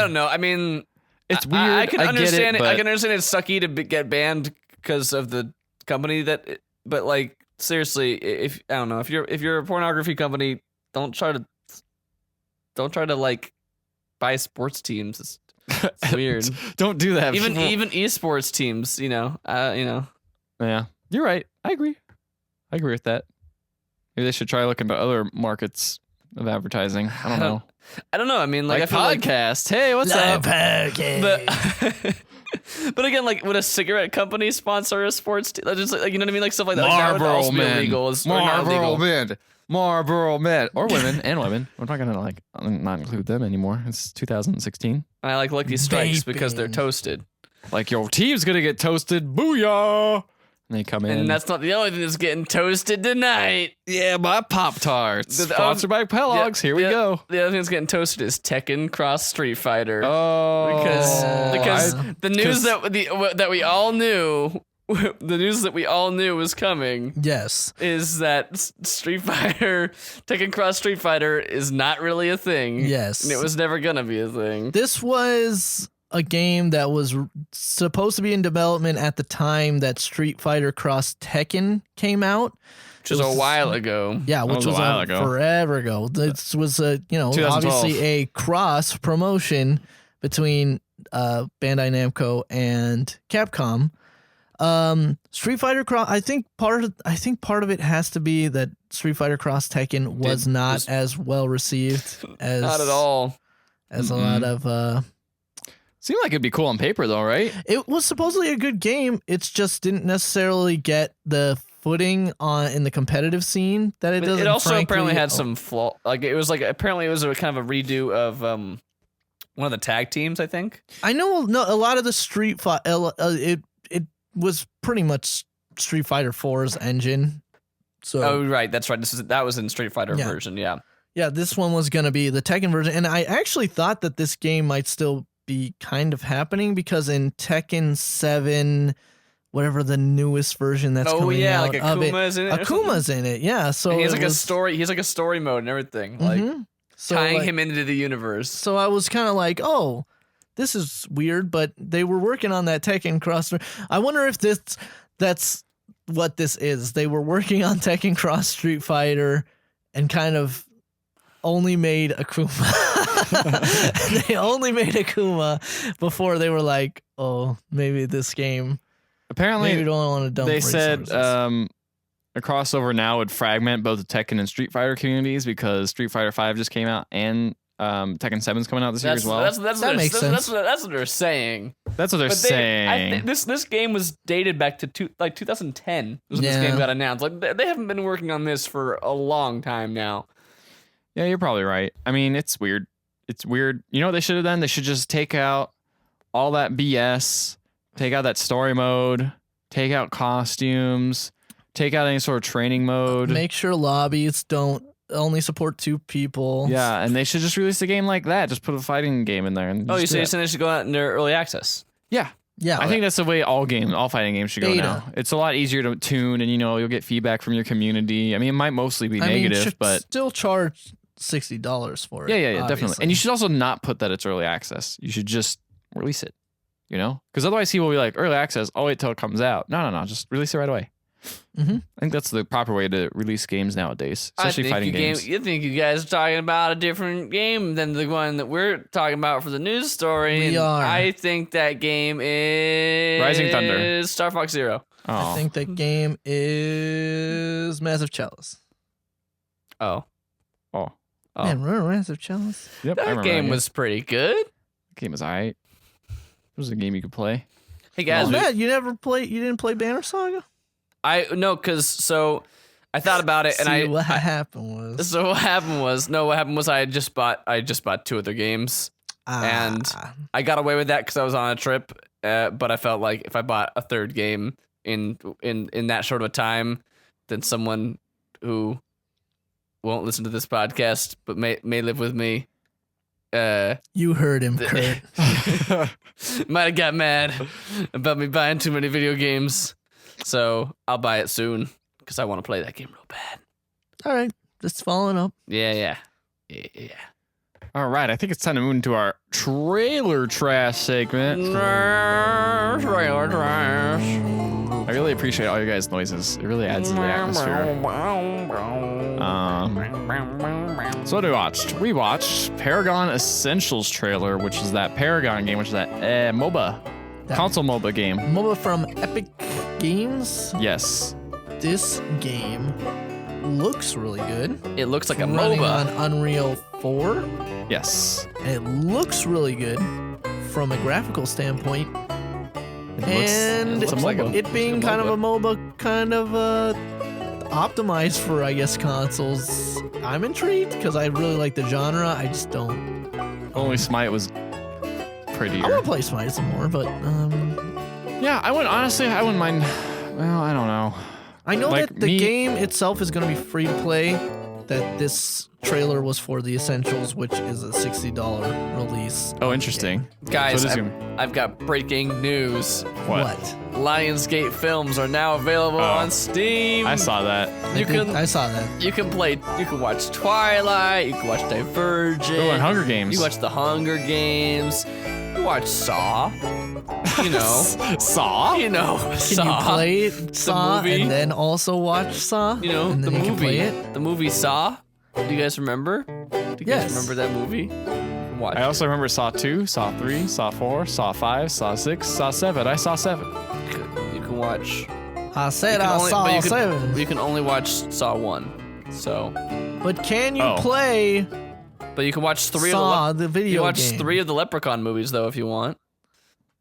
don't know. I mean, it's weird. I can understand it. I can understand it's sucky to get banned because of the company but like, seriously, if you're a pornography company, don't try to like buy sports teams. It's weird. Don't do that. Even esports teams, Yeah, you're right. I agree with that. Maybe they should try looking to other markets of advertising. I don't know. I don't know. I mean, like I feel podcast. Hey, what's up? But again, like, would a cigarette company sponsor a sports team? Just like, you know what I mean? Like stuff like that. Marlboro that would men. be illegal. Marlboro men, or women and women. We're not gonna not include them anymore. It's 2016. And I like Lucky Strikes because they're toasted. Like, your team's gonna get toasted. Booyah! And they come in. And that's not the only thing that's getting toasted tonight. Yeah, my Pop-Tarts. Sponsored by Kellogg's. Here we go. The other thing that's getting toasted is Tekken X Street Fighter. Oh. Because the news that we all knew, the news that we all knew was coming. Yes. Is that Tekken X Street Fighter is not really a thing. Yes. And it was never gonna be a thing. This was a game that was supposed to be in development at the time that Street Fighter Cross Tekken came out, which was a while ago. Yeah, which was forever ago. This was obviously a cross promotion between Bandai Namco and Capcom. Street Fighter Cross. I think part of it has to be that Street Fighter Cross Tekken was not as well received as not at all as a lot of. Seemed like it'd be cool on paper, though, right? It was supposedly a good game. It just didn't necessarily get the footing in the competitive scene that it does. It also apparently had some flaw. Like it was apparently it was a kind of a redo of one of the tag teams. I think. I know. No, a lot of the Street Fighter. It was pretty much Street Fighter 4's engine. So Oh, right. That's right. That was in Street Fighter Yeah. version. Yeah. yeah, this one was going to be the Tekken version. And I actually thought that this game might still be kind of happening because in Tekken 7, whatever the newest version that's coming out like of it, Akuma's in it. or something? Akuma's in it. Yeah. So And he has it like a was- story. He's like a story mode and everything. Like Mhm. So, tying like- him into the universe. So I was kind of like, oh, this is weird, but they were working on that Tekken Cross. I wonder if that's what this is. They were working on Tekken Cross Street Fighter and kind of only made Akuma. They only made Akuma before they were like, oh, maybe this game. Apparently, Maybe we don't want to dump they said resources. a crossover now would fragment both the Tekken and Street Fighter communities because Street Fighter 5 just came out and Tekken 7's coming out this year as well. That's That what makes that's sense. what they're saying. That's what they're But saying. this game was dated back to 2010. Was when Yeah. this game got announced. Like they haven't been working on this for a long time now. Yeah, you're probably right. I mean, it's weird. It's weird. You know what they should have done? They should just take out all that BS, take out that story mode, take out costumes, take out any sort of training mode. Make sure lobbies don't only support 2 people. Yeah, and they should just release a game like that. Just put a fighting game in there. And Oh, you just do say that. they should go out in their early access? Yeah. Yeah. I think that's the way all fighting games should go Beta. now. It's a lot easier to tune, and you'll get feedback from your community. I mean, it might mostly be negative, should but still charge $60 for it. yeah, definitely. obviously. And you should also not put that it's early access. You should just release it, because otherwise people will be like, early access, I'll wait till it comes out. No, just release it right away. Mhm. I think that's the proper way to release games nowadays, especially fighting games. You think you guys are talking about a different game than the one that we're talking about for the news story? We and are. I think that game is Rising Thunder. Star Fox Zero. I Oh, think the game is Massive Chalice. Oh, oh, Oh. Man, remember Massive Chalice? yep. I that remember game was pretty good. That game was alright. It was a game you could play. Hey guys, Oh, Matt, you didn't play Banner Saga? so I thought about it, and See, what happened was so what happened was I just bought 2 other games. and- I got away with that because I was on a trip, but I felt like if I bought a third game in that short of a time, then someone who won't listen to this podcast but may live with me you heard him, Kurt. might have got mad about me buying too many video games. So I'll buy it soon because I want to play that game real bad. All right, just following up. Yeah. All right, I think it's time to move into our trailer trash segment. Trailer trash. I really appreciate all your guys' noises. It really adds to the atmosphere. So what we watched? We watched Paragon Essentials trailer, which is that Paragon game, which is that MOBA, That- console MOBA game. MOBA from Epic Games. Yes. This game looks really good. It looks like a Running MOBA. on Unreal 4. Yes. It looks really good from a graphical standpoint. And it's a MOBA. it being It's a kind of a MOBA, kind of optimized for, I guess, consoles. I'm intrigued because I really like the genre. I just don't. Only Smite was prettier. I want to play Smite some more, but Yeah, I wouldn't mind. Well, I don't know. I know Like that the me- game itself is going to be free to play. That this trailer was for the Essentials, which is a $60 release. Oh, interesting. Guys, So this I've got breaking news. What? Lionsgate films are now available Oh. on Steam. I saw that. I saw that. You can watch Twilight, you can watch Divergent. Oh, and Hunger Games. You watch The Hunger Games. You watch Saw. You know. Saw? You know, Can Saw. you play Saw movie. and then also watch Saw? You know, and the then you can movie. play it? The movie Saw. Do you guys remember? Do you Yes. guys remember that movie? Watch I also remember Saw 2, Saw 3, Saw 4, Saw 5, Saw 6, Saw 7. I saw 7. it. You can watch. I said you can I only- saw but you can- 7. You can only watch Saw 1. So, But can you Oh. play but you can watch 3 Saw, of the the video you watch game? 3 of the Leprechaun movies though if you want.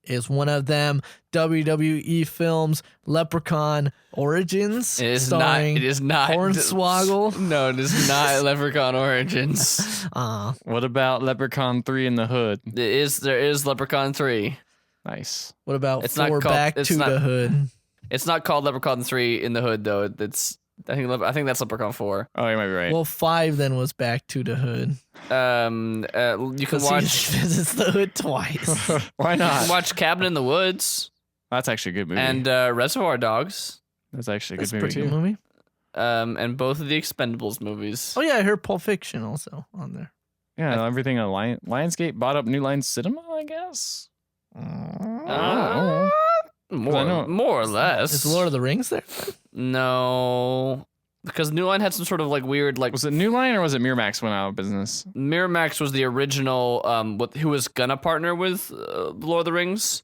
Is one of them WWE films Leprechaun Origins? It is starring not. It is not. Hornswoggle? No, it is not Leprechaun Origins. Ah, What about Leprechaun 3 in the Hood? There is Leprechaun 3. Nice. What about It's not 4 called- Back it's to not- the Hood? It's not called Leprechaun 3 in the Hood though. I think that's Leprechaun 4. Oh, you might be right. Well, 5 then was Back to the Hood. You can 'Cause he watch visits the hood twice. Why you not? can watch Cabin in the Woods That's actually a good movie. and Reservoir Dogs. That's actually a That's good a movie pretty too. good movie. And both of the Expendables movies. Oh yeah, I heard Pulp Fiction also on there. Yeah, everything on Lionsgate bought up New Line Cinema, I guess. Uh, know- more or less. Is Lord of the Rings there? No, because New Line had some sort of like weird like Was it New Line or was it Miramax went out of business? Miramax was the original who was gonna partner with Lord of the Rings.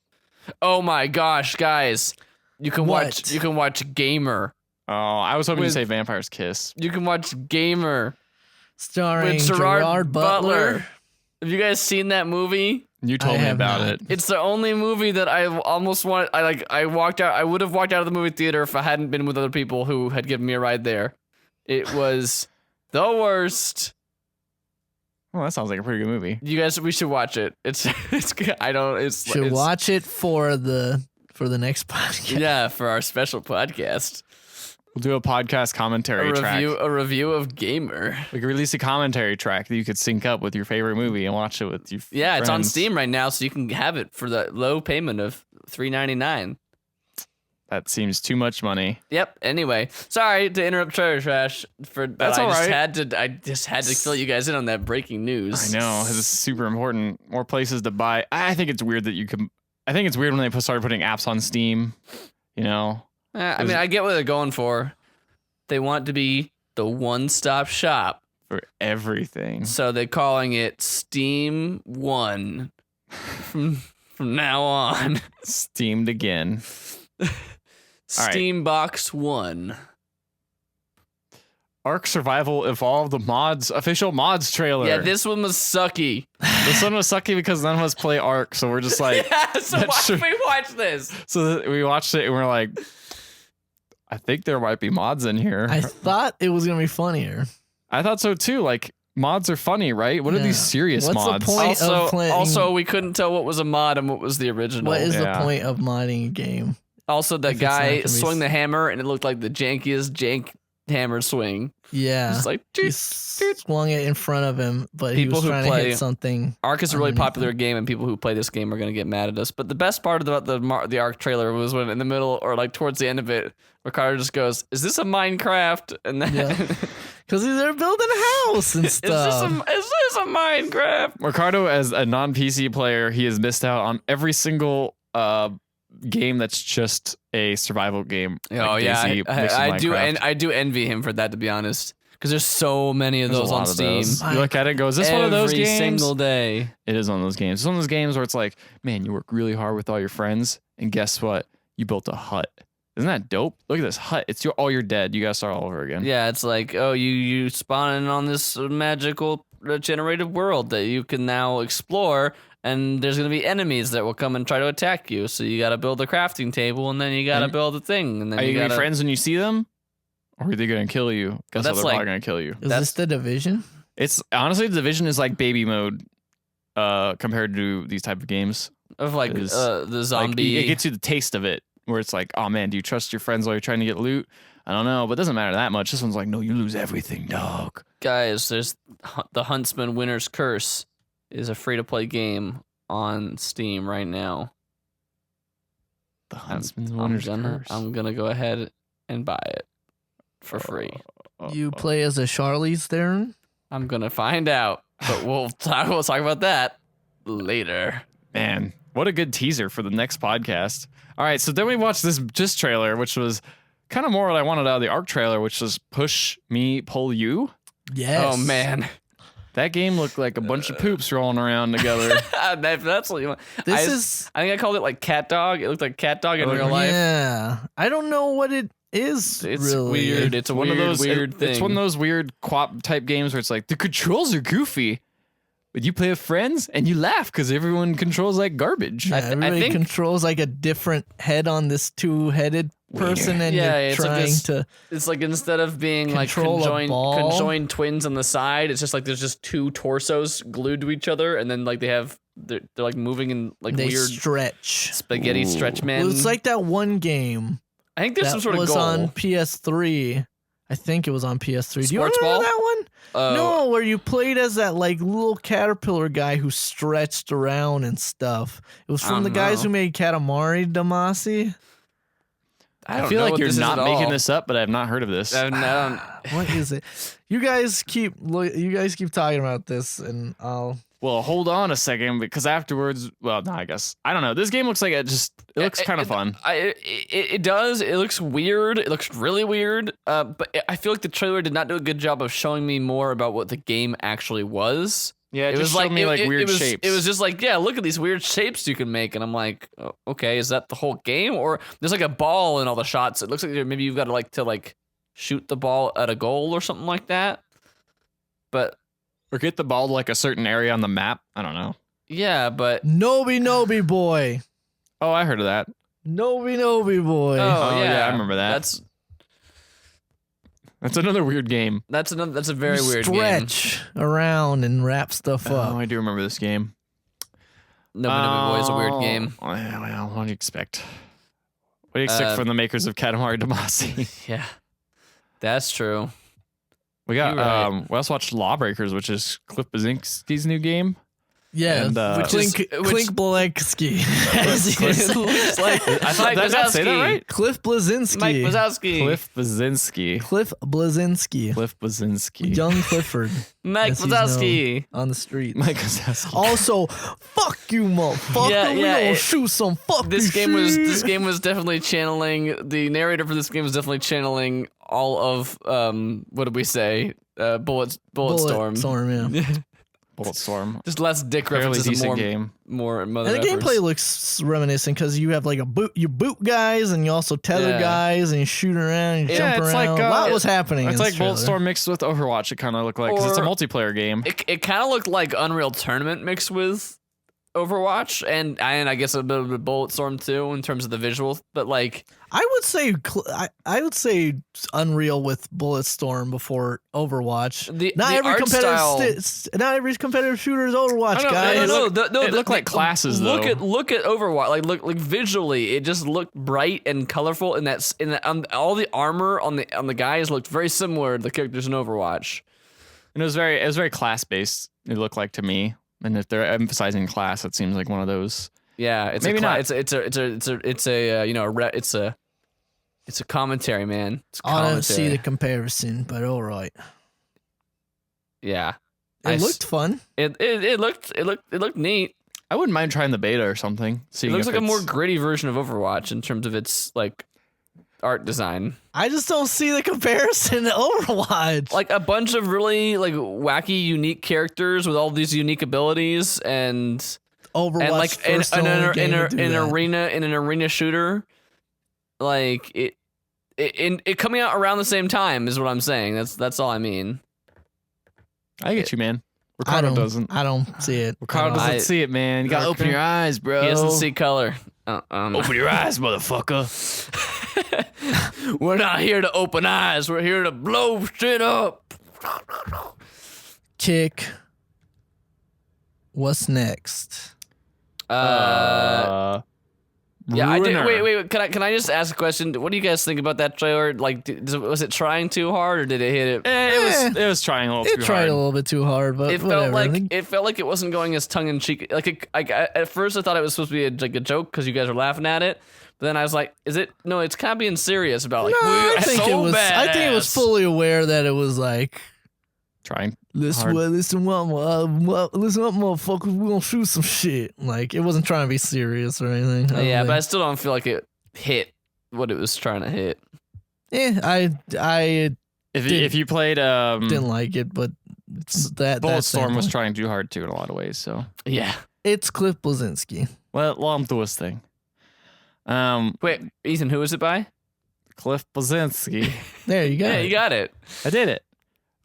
Oh my gosh, guys. You can What? watch Gamer. Oh, I was hoping With- to say Vampire's Kiss. You can watch Gamer Starring with Gerard Butler. Have you guys seen that movie? You told I me have about not. it. It's the only movie that I almost want. I walked out. I would have walked out of the movie theater if I hadn't been with other people who had given me a ride there. It was the worst. Well, that sounds like a pretty good movie. You guys, we should watch it. It's good. I don't. Should watch it for the next podcast. Yeah, for our special podcast, We'll do a podcast commentary track. a review of Gamer. We could release a commentary track that you could sync up with your favorite movie and watch it with your Yeah, it's on friends. Steam right now, so you can have it for the low payment of $3.99. That seems too much money. Yep. Anyway, sorry to interrupt Trailer Trash for that. That's all right. I just had to fill you guys in on that breaking news. I know, this is super important. More places to buy. I think it's weird that you can. I think it's weird when they started putting apps on Steam. You know, I mean, I get what they're going for. They want to be the one-stop shop, for everything. so they're calling it Steam One from now on. Steamed again. right. Steam Box One. ARK Survival Evolved, the official mods trailer. Yeah, this one was sucky. This one was sucky because none of us play ARK, so we're just like, Yeah, so that why should- did we watch this? so we watched it and we're like, I think there might be mods in here. I thought it was gonna be funnier. I thought so too. Like, mods are funny, right? What are Yeah. these serious What's the mods? point? of playing- Also, we couldn't tell what was a mod and what was the original. What is the Yeah. point of modding a game? Also, that if it's not guy gonna be swung the hammer and it looked like the jankiest jank hammer swing. Yeah, Just like, he dude. swung it in front of him, but he People was who trying to play- hit something. ARK is a really underneath popular game, and people who play this game are going to get mad at us. But the best part about the ARK trailer was when in the middle or like towards the end of it, Ricardo just goes, "Is this a Minecraft?" And then, Yeah. Because they're building a house and is this stuff. a Minecraft? Ricardo, as a non-PC player, he has missed out on every single game that's just a survival game. Oh like yeah, DayZ mixed with I do, Minecraft. and I do envy him for that, to be honest, because there's so many of There's a those lot on of Steam. those. You look at it and go, is this one of those Every games? single day. It is one of those games. It's one of those games where it's like, man, you work really hard with all your friends, and guess what? You built a hut. Isn't that dope? Look at this hut. It's all you're dead. You gotta start all over again. Yeah, it's like, oh, you spawn on this magical generated world that you can now explore, and there's gonna be enemies that will come and try to attack you. So you gotta build a crafting table, and then you gotta And- build a thing, and then Are you gonna gotta be friends when you see them? Or are they gonna kill you? Guess that's they're like- probably gonna kill you. Is this the Division? It's honestly, the Division is like baby mode compared to these type of games. of like is, the Like, zombie. it gets you the taste of it, where it's like, oh man, do you trust your friends while you're trying to get loot? I don't know, but it doesn't matter that much. This one's like, no, you lose everything, dog. Guys, there's the Huntsman Winter's Curse is a free to play game on Steam right now. The Huntsman's Winter's Curse. I'm gonna go ahead and buy it for free. You play as a Charlize Theron? I'm gonna find out, but we'll talk about that later. Man, what a good teaser for the next podcast. All right, so then we watched this trailer, which was kind of more what I wanted out of the ARK trailer, which was Push Me, Pull You. Yes. Oh man, That game looked like a bunch of poops rolling around together. that's what you want. This I think I called it like cat dog. It looked like cat dog in Oh, real life. Yeah. I don't know what it is. It's really. weird. It's a one weird, of those weird thing. It's one of those weird co-op type games where it's like the controls are goofy, but you play with friends and you laugh because everyone controls like garbage. Yeah, I everybody think- controls like a different head on this two-headed person, and Yeah, you're it's like trying this- to. It's like instead of being like Control a ball. conjoined twins on the side, it's just like there's just two torsos glued to each other, and then like they have they're like moving in like they weird stretch. spaghetti stretch man. Well, it's like that one game I think there's that some sort of was goal. on PS3. I think it was on PS3. Do you Sports remember ball? that one? Uh, No, where you played as that like little caterpillar guy who stretched around and stuff. It was I from the don't guys know. who made Katamari Damacy. I I don't feel know like what you're this is not at making all. this up, but I have not heard of this. I don't- What is it? You guys keep talking about this, and I'll. Well, hold on a second, because afterwards, well, no, I guess I don't know. This game looks like it looks kind of fun. It does. It looks weird. It looks really weird. But I feel like the trailer did not do a good job of showing me more about what the game actually was. Yeah, It was showed me like weird it was, shapes. It was just like, yeah, look at these weird shapes you can make, and I'm like, oh, okay, is that the whole game? Or there's like a ball in all the shots. It looks like maybe you've got to shoot the ball at a goal or something like that. But or get the ball to like a certain area on the map. I don't know. yeah, but Nobi boy. Oh, I heard of that. Nobi boy. Oh, yeah, I remember that. That's another weird game. That's a very You weird stretch around and wrap stuff up. Oh, I do remember this game. game. No Boy is a weird game. Well, what do you expect? What do you expect from the makers of Katamari Damacy? Yeah, that's true. We got You're right. we also watched Lawbreakers, which is Cliff Bleszinski's new game. Yeah, And, Klink Blazinski. It looks like I thought did I say that right? Cliff Blazinski. Mike Wazowski. Cliff Bleszinski. Cliff Blazinski. Cliff Bleszinski. Young Clifford Mike as he's Wazowski. on the street. Mike Wazowski. Also, fuck you, motherfucker. Yeah, We yeah, gonna it- shoot some fucking This game shit. was definitely channeling the narrator for this game was definitely channeling all of what did we say? Bullet Storm. yeah. Bulletstorm. Just less dick Fairly references and decent more game. more mother And the efforts. gameplay looks reminiscent because you have like you boot guys and you also tether Yeah. guys and you shoot around and Yeah, jump it's around. like, a lot it- was happening. It's in like this trailer. Bulletstorm mixed with Overwatch. It kind of looked like because it's a Or- multiplayer game. It kind of looked like Unreal Tournament mixed with Overwatch and I guess a bit of a Bulletstorm too in terms of the visual, but like I would say I would say Unreal with Bulletstorm before Overwatch. the Not the every art competitive style. not every competitive shooter is Overwatch, I know, guys. it looked like classes, look though. Look at Overwatch. Like visually, it just looked bright and colorful. And all the armor on the guys looked very similar to the characters in Overwatch. And it was very class based. It looked like to me. And if they're emphasizing class, it seems like one of those. Yeah, it's Maybe not. It's a commentary, man. It's I don't commentary. see the comparison, but all right. Yeah, It looked fun. It looked neat. I wouldn't mind trying the beta or something. It Seeing looks if like a more it's- gritty version of Overwatch in terms of its like art design. I just don't see the comparison to Overwatch. Like a bunch of really like wacky, unique characters with all these unique abilities and Overwatch like first in only game to do that. an arena shooter, like it coming out around the same time is what I'm saying. That's all I mean. I get you, man. I Ricardo don't, doesn't. I don't see it. Ricardo at all. doesn't I- see it, man. You gotta open your eyes, bro. He doesn't see color. Open your eyes, motherfucker. We're not here to open eyes. We're here to blow shit up. Kick. What's next? Yeah, I did. Ruiner. Wait. Can I just ask a question? What do you guys think about that trailer? Like, was it trying too hard, or did it hit it? It was trying a little It too tried hard. a little bit too hard, but It whatever. felt like it wasn't going as tongue in cheek. Like, at first I thought it was supposed to be like a joke because you guys were laughing at it. But then I was like, is it? No, it's kind of being serious about like. No, we're I think so it was. I think it was badass." fully aware that it was like, Trying. listen, Hard. listen up, motherfuckers. We gonna shoot some shit. Like it wasn't trying to be serious or anything. I don't Yeah, but I think. still don't feel like it hit what it was trying to hit. I If you played didn't like it, but it's that Bulletstorm was thing. trying too hard too in a lot of ways. So Yeah. It's Cliff Blazinski. let him do his thing. Wait, Ethan, who is it by? Cliff Blazinski. There you go. Yeah, you got it. I did it.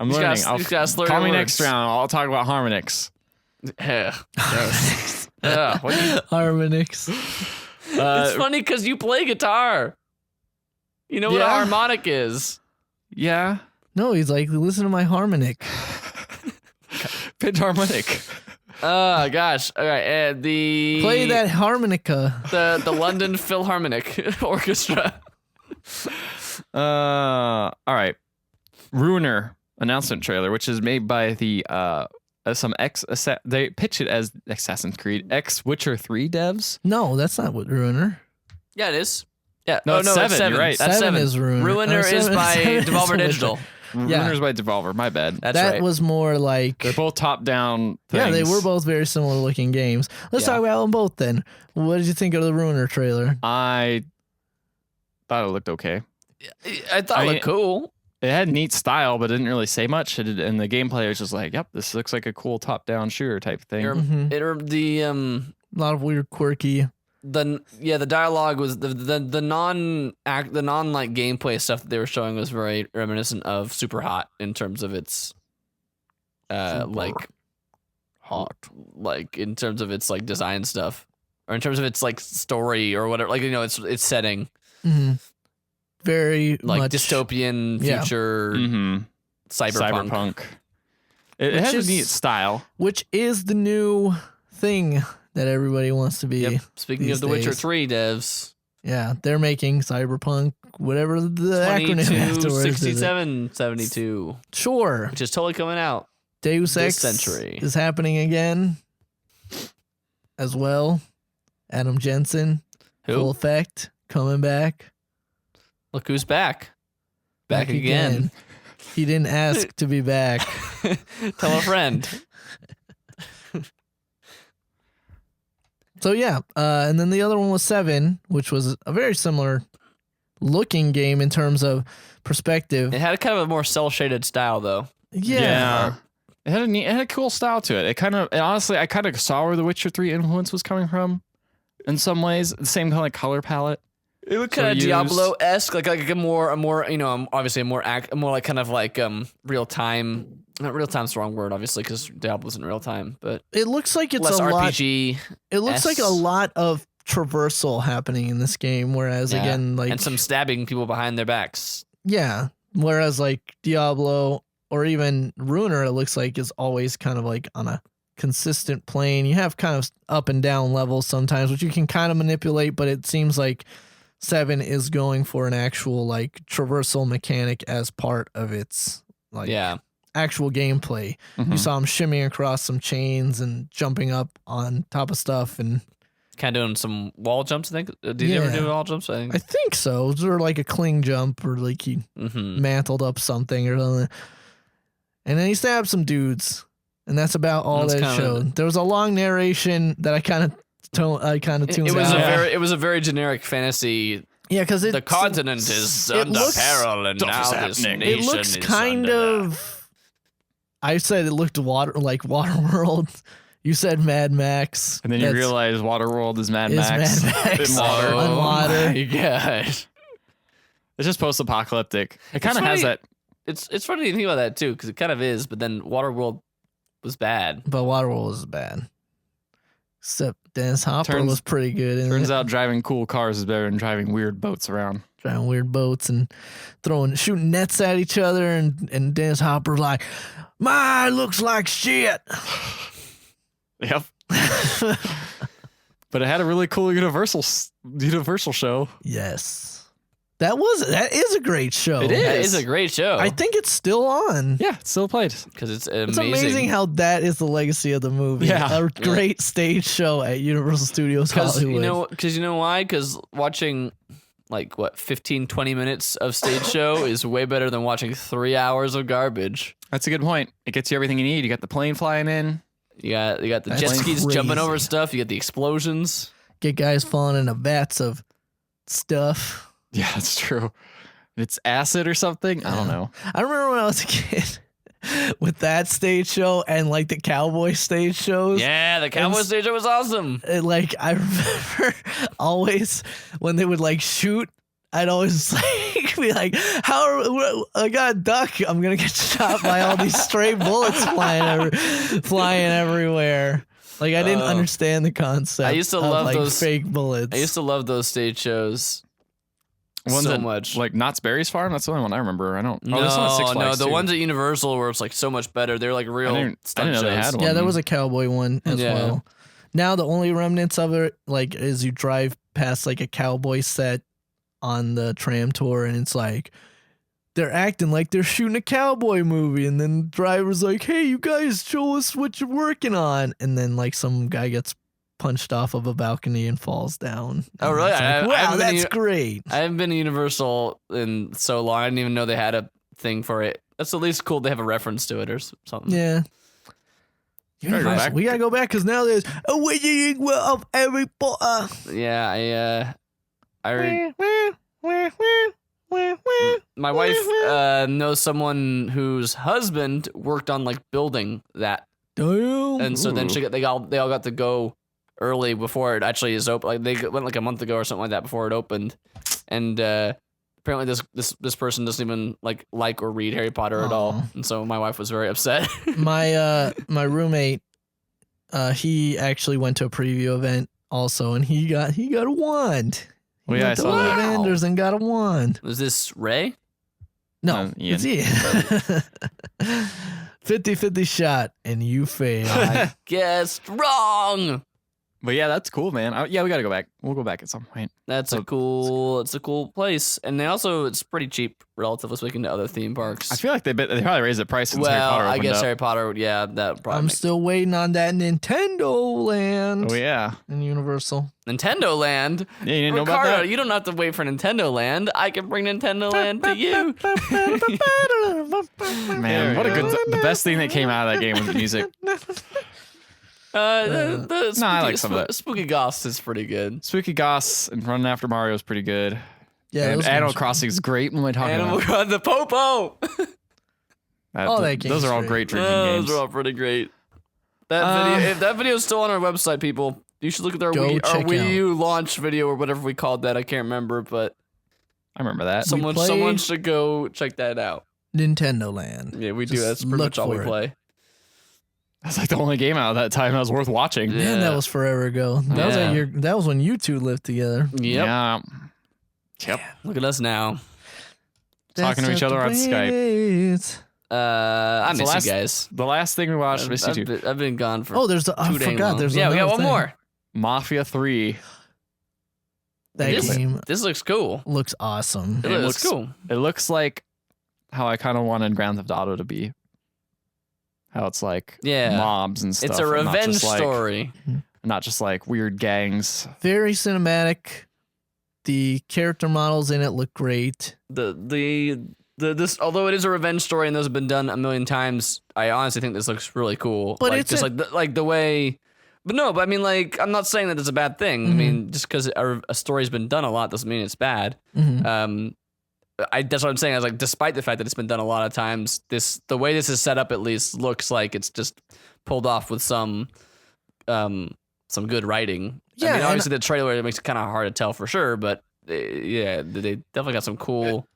I'm He's learning. got- he's got slurred Call me words. next round. I'll talk about Harmonix. Yeah. Yeah, what do you- Harmonix. it's funny because you play guitar. You know what a Yeah. harmonic is. Yeah. No, he's like, listen to my harmonic. Pitch harmonic. Oh gosh. All right. Play that harmonica. The London Philharmonic Orchestra. All right. Ruiner announcement trailer, which is made by the they pitch it as Assassin's Creed X Witcher 3 devs. No, that's not what Ruiner. Yeah, it is. Yeah. No, oh, it's no, 7, it's 7. you're right. That's 7 is Ruiner. Ruiner Oh, is by 7 is Devolver Witcher. Digital. Yeah. Ruiner's by Devolver. My bad. That's that right. was more like They're both top-down things. yeah, they were both very similar looking games. Let's Yeah. talk about them both then. What did you think of the Ruiner trailer? I thought it looked okay. I thought it looked cool. It had neat style, but it didn't really say much. And the gameplay was just like, yep, this looks like a cool top-down shooter type thing. Mhm. The A lot of weird, quirky. the dialogue was the non like gameplay stuff that they were showing was very reminiscent of Super Hot in terms of its like hot, like in terms of its like design stuff, or in terms of its like story or whatever, like its setting, Mm-hmm. Very like much dystopian Yeah. future cyberpunk. It Which has is- a neat style. which is the new thing that everybody wants to be. Yep. Speaking these of the Witcher days. 3 devs, Yeah, they're making Cyberpunk, whatever the acronym afterwards is. 226772, Sure. which is totally coming out. Deus this Ex century. is happening again as well. Adam Jensen, full effect, coming back. Look who's back. Back again. He didn't ask to be back. Tell a friend. So yeah, and then the other one was 7, which was a very similar looking game in terms of perspective. It had kind of a more cell shaded style though. Yeah. It had a cool style to it. Honestly, I kind of saw where the Witcher 3 influence was coming from in some ways. The same kind of color palette. It looked kind of Diablo-esque, like a more obviously a more like kind of like real time. Not real time's the wrong word, obviously, because Diablo isn't real time, but It looks like it's less a lot. RPG. It looks like a lot of traversal happening in this game, whereas Yeah. again, like and some stabbing people behind their backs. yeah, whereas like Diablo or even Ruiner, it looks like is always kind of like on a consistent plane. You have kind of up and down levels sometimes, which you can kind of manipulate, but it seems like 7 is going for an actual like traversal mechanic as part of its like Yeah. actual gameplay. You saw him shimmying across some chains and jumping up on top of stuff, and Kind of doing some wall jumps, I think. Did he ever Yeah. do wall jumps? I I think. think so. Or like a cling jump, or like he Mm-hmm. mantled up something or something. And then he stabbed some dudes, and that's about all That's that it kinda- showed. There was a long narration that I kind of tuned It was out. it was a very generic fantasy. Yeah, because The continent is under peril, and stuff now is this happening. nation it looks is kind under of. I said it looked like Waterworld. You said Mad Max. And then you That's- realize Waterworld is Mad is Max. Mad Max. In water. Oh On water. my gosh. It's just post-apocalyptic. It kind of funny. has that. It's funny to think about that too, because it kind of is, but then Waterworld was bad. But Waterworld was bad. Except Dennis Hopper Turns- was pretty good in Turns it. out driving cool cars is better than driving weird boats around. Driving weird boats and shooting nets at each other, and Dennis Hopper's like, "My looks like shit." Yep. But it had a really cool Universal show. Yes, that is a great show. It That is. is a great show. I think it's still on. Yeah, it's still played. because it's It's amazing. amazing how that is the legacy of the movie. Yeah. A great stage show at Universal Studios Because Hollywood. you know why? Because watching like 15, 20 minutes of stage show is way better than watching 3 hours of garbage. That's a good point. It gets you everything you need. You got the plane flying in. You got the That's jet skis crazy. jumping over stuff. You get the explosions. Get guys falling into vats of stuff. Yeah, that's true. It's acid or something. I don't know. I remember when I was a kid with that stage show and like the cowboy stage shows. Yeah, the cowboy And- stage show was awesome. Like I remember always when they would like shoot, I'd always like be like, I got a duck. I'm gonna get shot by all these stray bullets flying everywhere. Like I didn't understand the concept. I used to of, love like, those- fake bullets. I used to love those stage shows. Ones so at, much. like Knott's Berry's Farm. That's the only one I remember. I don't. No, that's one at Six no, Flags, the too. ones at Universal were like so much better. They're like real I didn't stunt know they shows. had one. Yeah, there was a cowboy one as Yeah. well. Now the only remnants of it, like, is you drive past like a cowboy set on the tram tour, and it's like they're acting like they're shooting a cowboy movie, and then the driver's like, "Hey, you guys, show us what you're working on," and then like some guy gets punched off of a balcony and falls down. Oh, And really? it's like, I wow, haven't been that's great. I haven't been to Universal in so long. I didn't even know they had a thing for it. That's at least cool. They have a reference to it or something. Yeah. Gotta go back. We gotta go back because now there's a Wizarding World of Harry Potter. Yeah, my wife knows someone whose husband worked on like building that, Damn. and so then they all got to go early before it actually is open. Like they went like a month ago or something like that before it opened, and apparently this person doesn't even like or read Harry Potter at all, and so my wife was very upset. my roommate, he actually went to a preview event also, and he got a wand. Well, He yeah, I went to saw one of that. the vendors and got a wand. Was this Ray? No, Ian. it's Ian. 50-50 shot, and you fail. I guessed wrong. But yeah, that's cool, man. Yeah, we gotta go back. We'll go back at some point. It's a cool place, and they also it's pretty cheap, relatively speaking, to other theme parks. I feel like they probably raised the price since Harry well, Potter I opened guess up. Harry Potter, yeah, that probably I'm makes still waiting on that Nintendo Land Oh yeah. in Universal. Nintendo Land. Yeah, you didn't know about Ricardo, that? you don't have to wait for Nintendo Land. I can bring Nintendo Land to you. Man, what a good. The best thing that came out of that game was the music. The No, I like some of that. Spooky Ghost is pretty good. Spooky Goss and Running After Mario is pretty good. Yeah, and those Animal games- Crossing is great. What am I talking Animal about? Crossing, the Popo. That game's those are all great. great drinking Those games. are all pretty great. That video, if that video is still on our website, people, you should look at our Go Wii, our check Wii out. U launch video or whatever we called that. I can't remember, but I remember that. Some- someone played- should go check that out. Nintendo Land. Yeah, we do. Just That's pretty look much all we for it. play. That's like the only game out of that time that was worth watching. Yeah. Man, that was forever ago. That was Yeah. that was when you two lived together. Yep. Yeah. Yep. Look at us now. Talking to each other on Skype. Skype. I So miss last- you guys. The last thing we watched, missed you too. I've been gone for Oh, there's I too dang forgot. long. There's we got another one thing. more. Mafia 3. That This- game This looks cool. looks awesome. It looks looks- cool. It looks like how I kind of wanted Grand Theft Auto to be. How it's like Yeah. mobs and stuff. It's a and not revenge just like- story. Not just like weird gangs. Very cinematic. The character models in it look great. This although it is a revenge story and those have been done a million times, I honestly think this looks really cool. But like, it's just like the way. But no, but I mean, like, I'm not saying that it's a bad thing. I mean, just because a story's been done a lot doesn't mean it's bad. Mhm. That's what I'm saying. I was like, despite the fact that it's been done a lot of times, the way this is set up at least looks like it's just pulled off with some good writing. I Yeah, mean, and- obviously the trailer makes it kind of hard to tell for sure, but yeah, they definitely got some cool.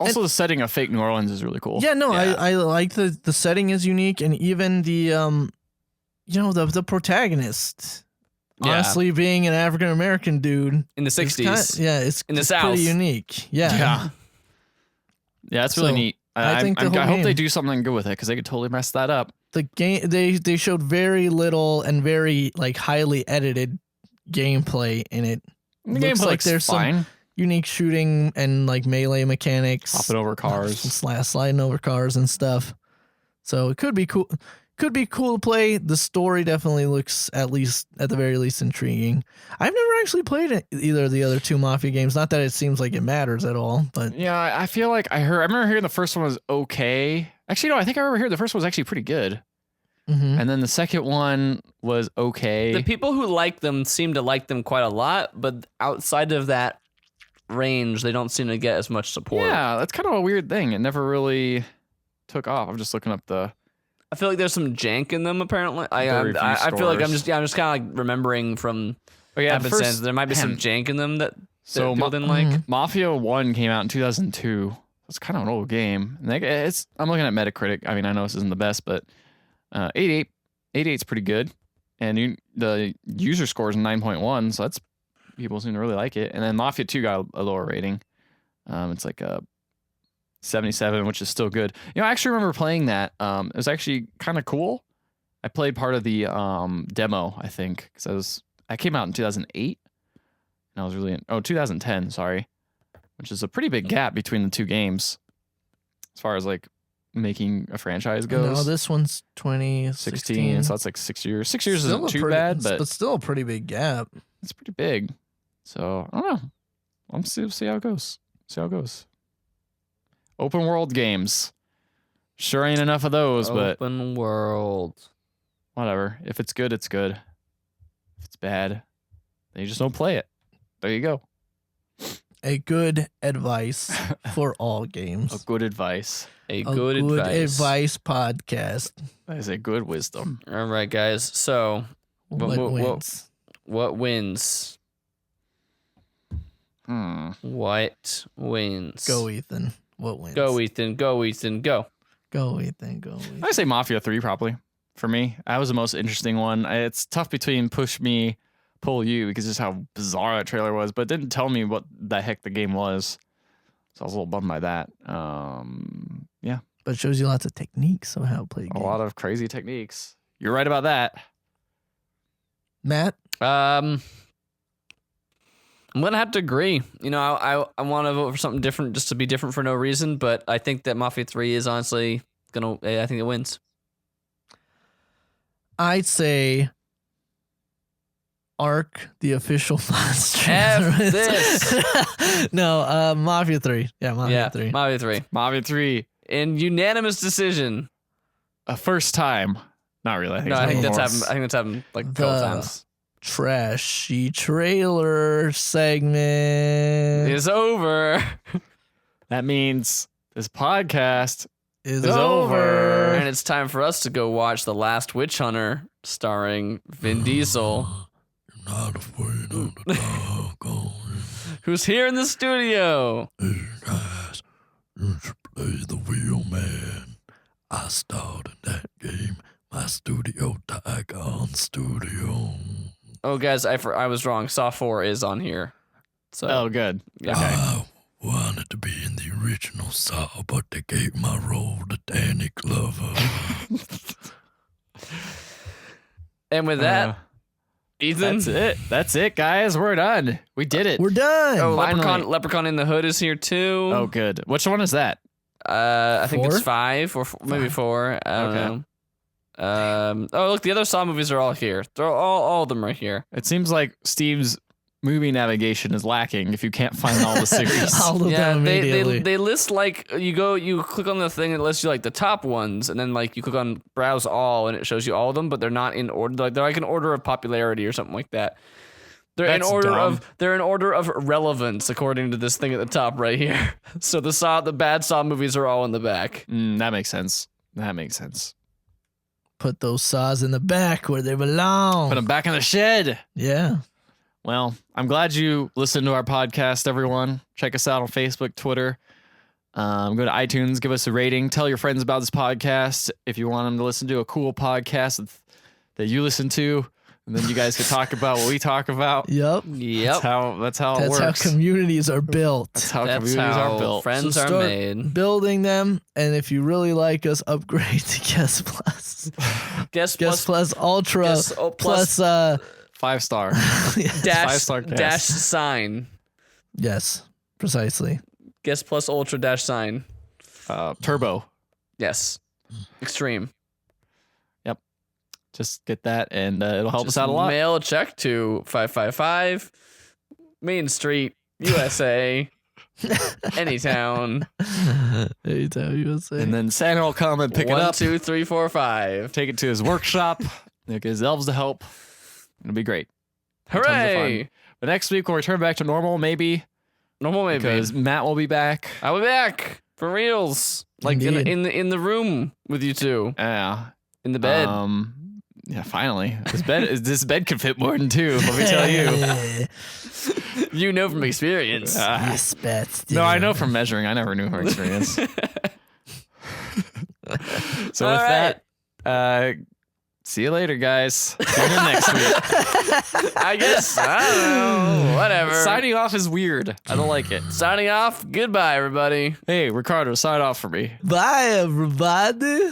Also, the setting of fake New Orleans is really cool. Yeah, no, Yeah. I like the setting is unique, and even the the protagonist, Yeah. honestly, being an African American dude In the is 60s. it's In the it's South. pretty unique. Yeah, Yeah. Yeah, it's really So, neat. I think the whole I hope they game- do something good with it because they could totally mess that up. The game they showed very little and very like highly edited gameplay in it. The Looks gameplay like looks there's some fine. unique shooting and like melee mechanics. Hopping over cars. sliding over cars and stuff. So it could be cool. Could be cool to play. The story definitely looks at the very least intriguing. I've never actually played either of the other two Mafia games. Not that it seems like it matters at all, but Yeah, I feel like I remember hearing the first one was okay. Actually, no, I think I remember hearing the first one was actually pretty good. mhm. And then the second one was okay. The people who like them seem to like them quite a lot, but outside of that range, they don't seem to get as much support. Yeah, that's kind of a weird thing. It never really took off. I'm just looking up the. I feel like there's some jank in them. Apparently, Very few I feel like I'm stores. just kind of like remembering from Oh yeah, the Epic Sense first. there might be some man, jank in them that So people didn't like. Mhm. Mafia 1 came out in 2002. It's kind of an old game. And I'm looking at Metacritic. I mean, I know this isn't the best, but 88. 88's pretty good. And the user score is 9.1, so that's people seem to really like it. And then Mafia 2 got a lower rating. It's like a 77, which is still good. You know, I actually remember playing that. It was actually kind of cool. I played part of the demo, I think, because I came out in 2008, and I was really 2010, sorry, which is a pretty big gap between the two games as far as like making a franchise goes. No, this one's 2016. So that's like 6 years. 6 years Still isn't too pretty- bad, but still a pretty big gap. it's pretty big. So I don't know. Let's see how it goes. See how it goes. Open world games. Sure ain't enough of those, but Open world. whatever. If it's good, it's good. If it's bad, then you just don't play it. There you go. A good advice for all games. A good advice. A A good advice podcast. That is a good wisdom. All right, guys. So, What what- wins? what wins? What wins? Go, Ethan. What wins? Go, Ethan. Go, Ethan. Go. Go, Ethan. Go, Ethan. I say Mafia 3 probably. For me, that was the most interesting one. It's tough between Push Me, Pull You because just how bizarre that trailer was, but it didn't tell me what the heck the game was. So I was a little bummed by that. Yeah, But it shows you lots of techniques on how to play a a game. lot of crazy techniques. You're right about that. Matt? I'm gonna have to agree. You know, I want to vote for something different, just to be different for no reason. But I think that Mafia 3 is honestly gonna. I think it wins. I'd say ARK, the official monster. F this. No, Mafia 3. Yeah, Mafia 3. Mafia 3 Mafia 3, in unanimous decision. a first time. Not really. I think, No, it's I think been that's more. happened. I think that's happened like a couple The- times. Trashy trailer segment It's over. That means this podcast is is over. And it's time for us to go watch The Last Witch Hunter, starring Vin Diesel, Not afraid of the dark. who's here in the studio. Hey guys, you should play the real man. I starred in that game. My studio, Tekken Studio. Oh, guys, I was wrong. Saw 4 is on here. So, Oh, good. yeah. I wanted to be in the original Saw, but they gave my role to Danny Glover. And with that, Ethan. That's it, guys. We're done. We did it. We're done. Oh, Finally. Leprechaun in the Hood is here too. Oh, good. Which one is that? I think it's 4? 5 or maybe 4. I don't Okay. know. Oh, look, the other Saw movies are all here. They're all of them right here. It seems like Steve's movie navigation is lacking if you can't find all the series. I'll look Yeah, them immediately. they list like you click on the thing and it lists you like the top ones, and then like you click on browse all and it shows you all of them, but they're not in order. Like they're like in order of popularity or something like that. They're That's dumb. in order of relevance according to this thing at the top right here. So the bad Saw movies are all in the back. That makes sense. That makes sense. Put those saws in the back where they belong. Put them back in the shed. Yeah. Well, I'm glad you listened to our podcast, everyone. Check us out on Facebook, Twitter. Go to iTunes, give us a rating. Tell your friends about this podcast if you want them to listen to a cool podcast that you listen to. And then you guys can talk about what we talk about. Yep. Yep. That's how it That's how works. communities are built. That's how That's communities how are built. friends So are start made. building them, and if you really like us, upgrade to Guest Plus. Guess Guest Plus Ultra Guess plus 5-star. dash 5-star cast. dash sign. yes, precisely. Guess plus ultra dash sign. Turbo. Yes. Extreme. Just get that, and it'll help Just us out a lot. Mail a check to 555 Main Street, USA. Anytown. Anytime you say. And then Santa will come and pick it 1, up, 2, 3, 4, 5. take it to his workshop, get his elves to help. It'll be great. Tons of Hooray! fun. But next week we'll return back to normal, maybe, Normal maybe. because Matt will be back. I'll be back for reals. Like Indeed. in the room with you two. Yeah. In the bed. Yeah, finally. This bed can fit more than two, let me tell you. You know from experience. Yes, bats. No, I know from measuring. I never knew from experience. So All with right. that, See you later, guys. Tune in next week. I guess. I don't know. Whatever. Signing off is weird. I don't like it. Signing off. Goodbye, everybody. Hey, Ricardo, sign off for me. Bye, everybody.